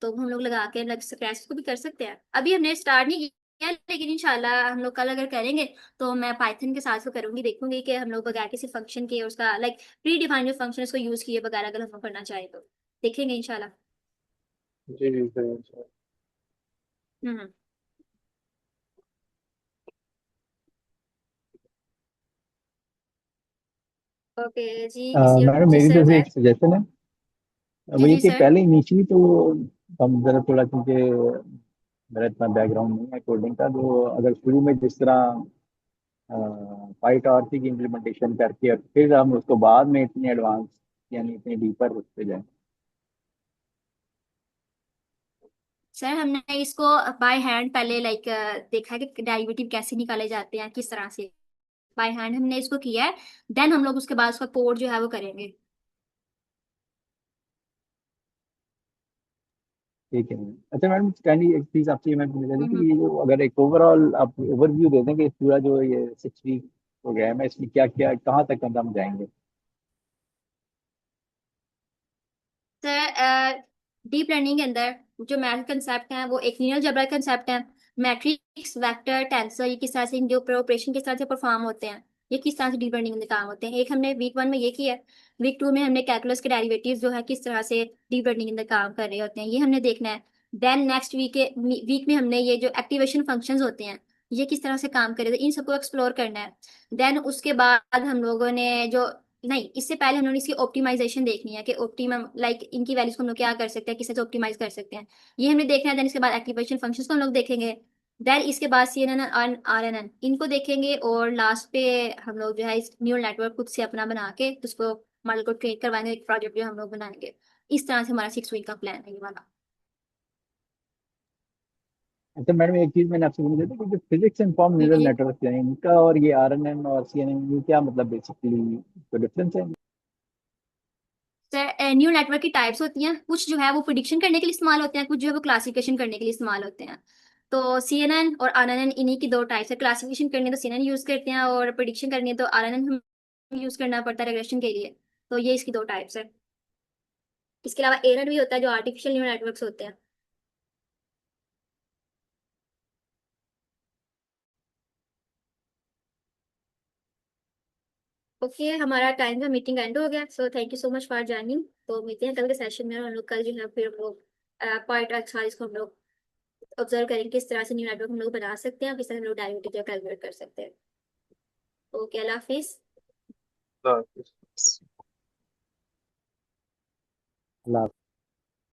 [SPEAKER 1] तो हम लोग लगा के लग स्क्रैच को भी कर सकते हैं। अभी हमने स्टार्ट नहीं किया, लेकिन इंशाल्लाह हम लोग कल अगर करेंगे तो मैं पाइथन के साथ को करूंगी, देखूंगी कि हम लोग बगैर किसी फंक्शन के उसका लाइक प्री डिफाइंड जो फंक्शन उसको यूज किए बगैर अगर हम करना चाहें तो देखेंगे इंशाल्लाह।
[SPEAKER 3] जी जी सही है।
[SPEAKER 1] हम्म। ओके जी, किसी और
[SPEAKER 5] मैडम
[SPEAKER 1] जी
[SPEAKER 5] मेरी
[SPEAKER 1] सर
[SPEAKER 5] तरफ से
[SPEAKER 1] है।
[SPEAKER 5] एक सजेशन है।
[SPEAKER 1] जी
[SPEAKER 5] वो ये
[SPEAKER 1] जी
[SPEAKER 5] कि
[SPEAKER 1] सर।
[SPEAKER 5] पहले इनिशियली तो हम जरा थोड़ा, क्योंकि मेरा इतना बैकग्राउंड नहीं है कोडिंग का, तो अगर शुरू में जिस तरह पाइट आरसी की इम्प्लीमेंटेशन करके और फिर हम उसको बाद में इतनी एडवांस यानी इतनी डीपर उस पे जाएं।
[SPEAKER 1] सर हमने इसको बाय हैंड पहले लाइक देखा है कि डेरिवेटिव कैसे निकाले जाते हैं किस तरह से, बाय हैंड हमने इसको किया है। देन हम लोग उसके बाद उसका कोड जो है वो करेंगे।
[SPEAKER 5] ठीक है मैम। अच्छा मैडम, काइंडली एक चीज आपसे मैं पूछना चाहती
[SPEAKER 1] हम्म।
[SPEAKER 5] थी, ये जो अगर एक ओवरऑल आप ओवरव्यू दे दें कि पूरा जो ये 6 वीक प्रोग्राम है इसमें क्या क्या कहाँ तक हम जाएंगे।
[SPEAKER 1] सर डीप लर्निंग के अंदर जो मैथ कंसेप्ट हैं वो एक लीनियर अलजेब्रा कंसेप्ट है, मैट्रिक्स वेक्टर टेंसर ये किस तरह से इनके ऊपर ऑपरेशन किस तरह से परफॉर्म होते हैं, ये किस तरह से डीप लर्निंग में काम होते हैं, एक हमने वीक 1 में ये किया है। वीक 2 में हमने कैलकुलस के डेरिवेटिव्स जो है किस तरह से डीप लर्निंग के अंदर काम कर रहे होते हैं ये हमने देखना है। देन नेक्स्ट वीक में हमने ये जो एक्टिवेशन फंक्शंस होते हैं ये किस तरह से काम कर रहे थे इन सबको एक्सप्लोर करना है। देन उसके बाद हम लोगों ने जो, नहीं इससे पहले हम लोगों ने इसकी ऑप्टिमाइजेशन देखनी है कि ऑप्टिमम लाइक इनकी वैल्यूज को हम लोग क्या कर सकते हैं, किस तरह से ऑप्टिमाइज कर सकते हैं, ये हमने देखना है। देन इसके बाद एक्टिवेशन फंक्शंस को हम लोग देखेंगे। देन इसके बाद CNN और RNN इनको देखेंगे, और लास्ट पे हम लोग जो है इस न्यूरल नेटवर्क खुद से अपना बना के उसको मॉडल को ट्रेन करवाएंगे, एक प्रोजेक्ट जो हम लोग बनाएंगे। इस तरह से हमारा 6 वीक का प्लान है ये वाला।
[SPEAKER 5] अच्छा मैडम, एक चीज मैंने आपसे पूछी थी कि जो फिजिक्स इनफॉर्म
[SPEAKER 1] जी
[SPEAKER 5] न्यूरल
[SPEAKER 1] जी।
[SPEAKER 5] नेटवर्क हैं इनका और ये आरएनएन और सीएनएन ये क्या मतलब बेसिकली कोई डिफरेंस है।
[SPEAKER 1] सर न्यूरल नेटवर्क की टाइप्स होती हैं, कुछ जो है वो प्रिडिक्शन करने के लिए इस्तेमाल होते हैं, कुछ जो है वो क्लासिफिकेशन करने के लिए इस्तेमाल होते हैं। तो CNN और RNN इन्हीं की दो टाइप्स है, क्लासिफिकेशन करनी है तो CNN यूज करते हैं और प्रिडिक्शन करनी है तो RNN हम यूज करना पड़ता है रिग्रेशन के लिए। तो ये इसकी दो टाइप्स है। इसके अलावा एरर भी होता है जो आर्टिफिशियल न्यूरल नेटवर्क्स होते हैं। ओके, हमारा टाइम का मीटिंग एंड हो गया, so thank you so much for joining. तो मिलते हैं कल के सेशन में, और हम लोग कल जो है फिर हम लोग पॉइंट अच्छा इसको हम लोग ऑब्जर्व करेंगे किस तरह से न्यू नेटवर्क हम लोग बना सकते हैं और किस तरह हम लोग डेरिवेटिव जो कैलकुलेट कर सकते हैं। ओके, अल्लाह हाफिज।
[SPEAKER 3] हाँ।
[SPEAKER 5] अल्लाह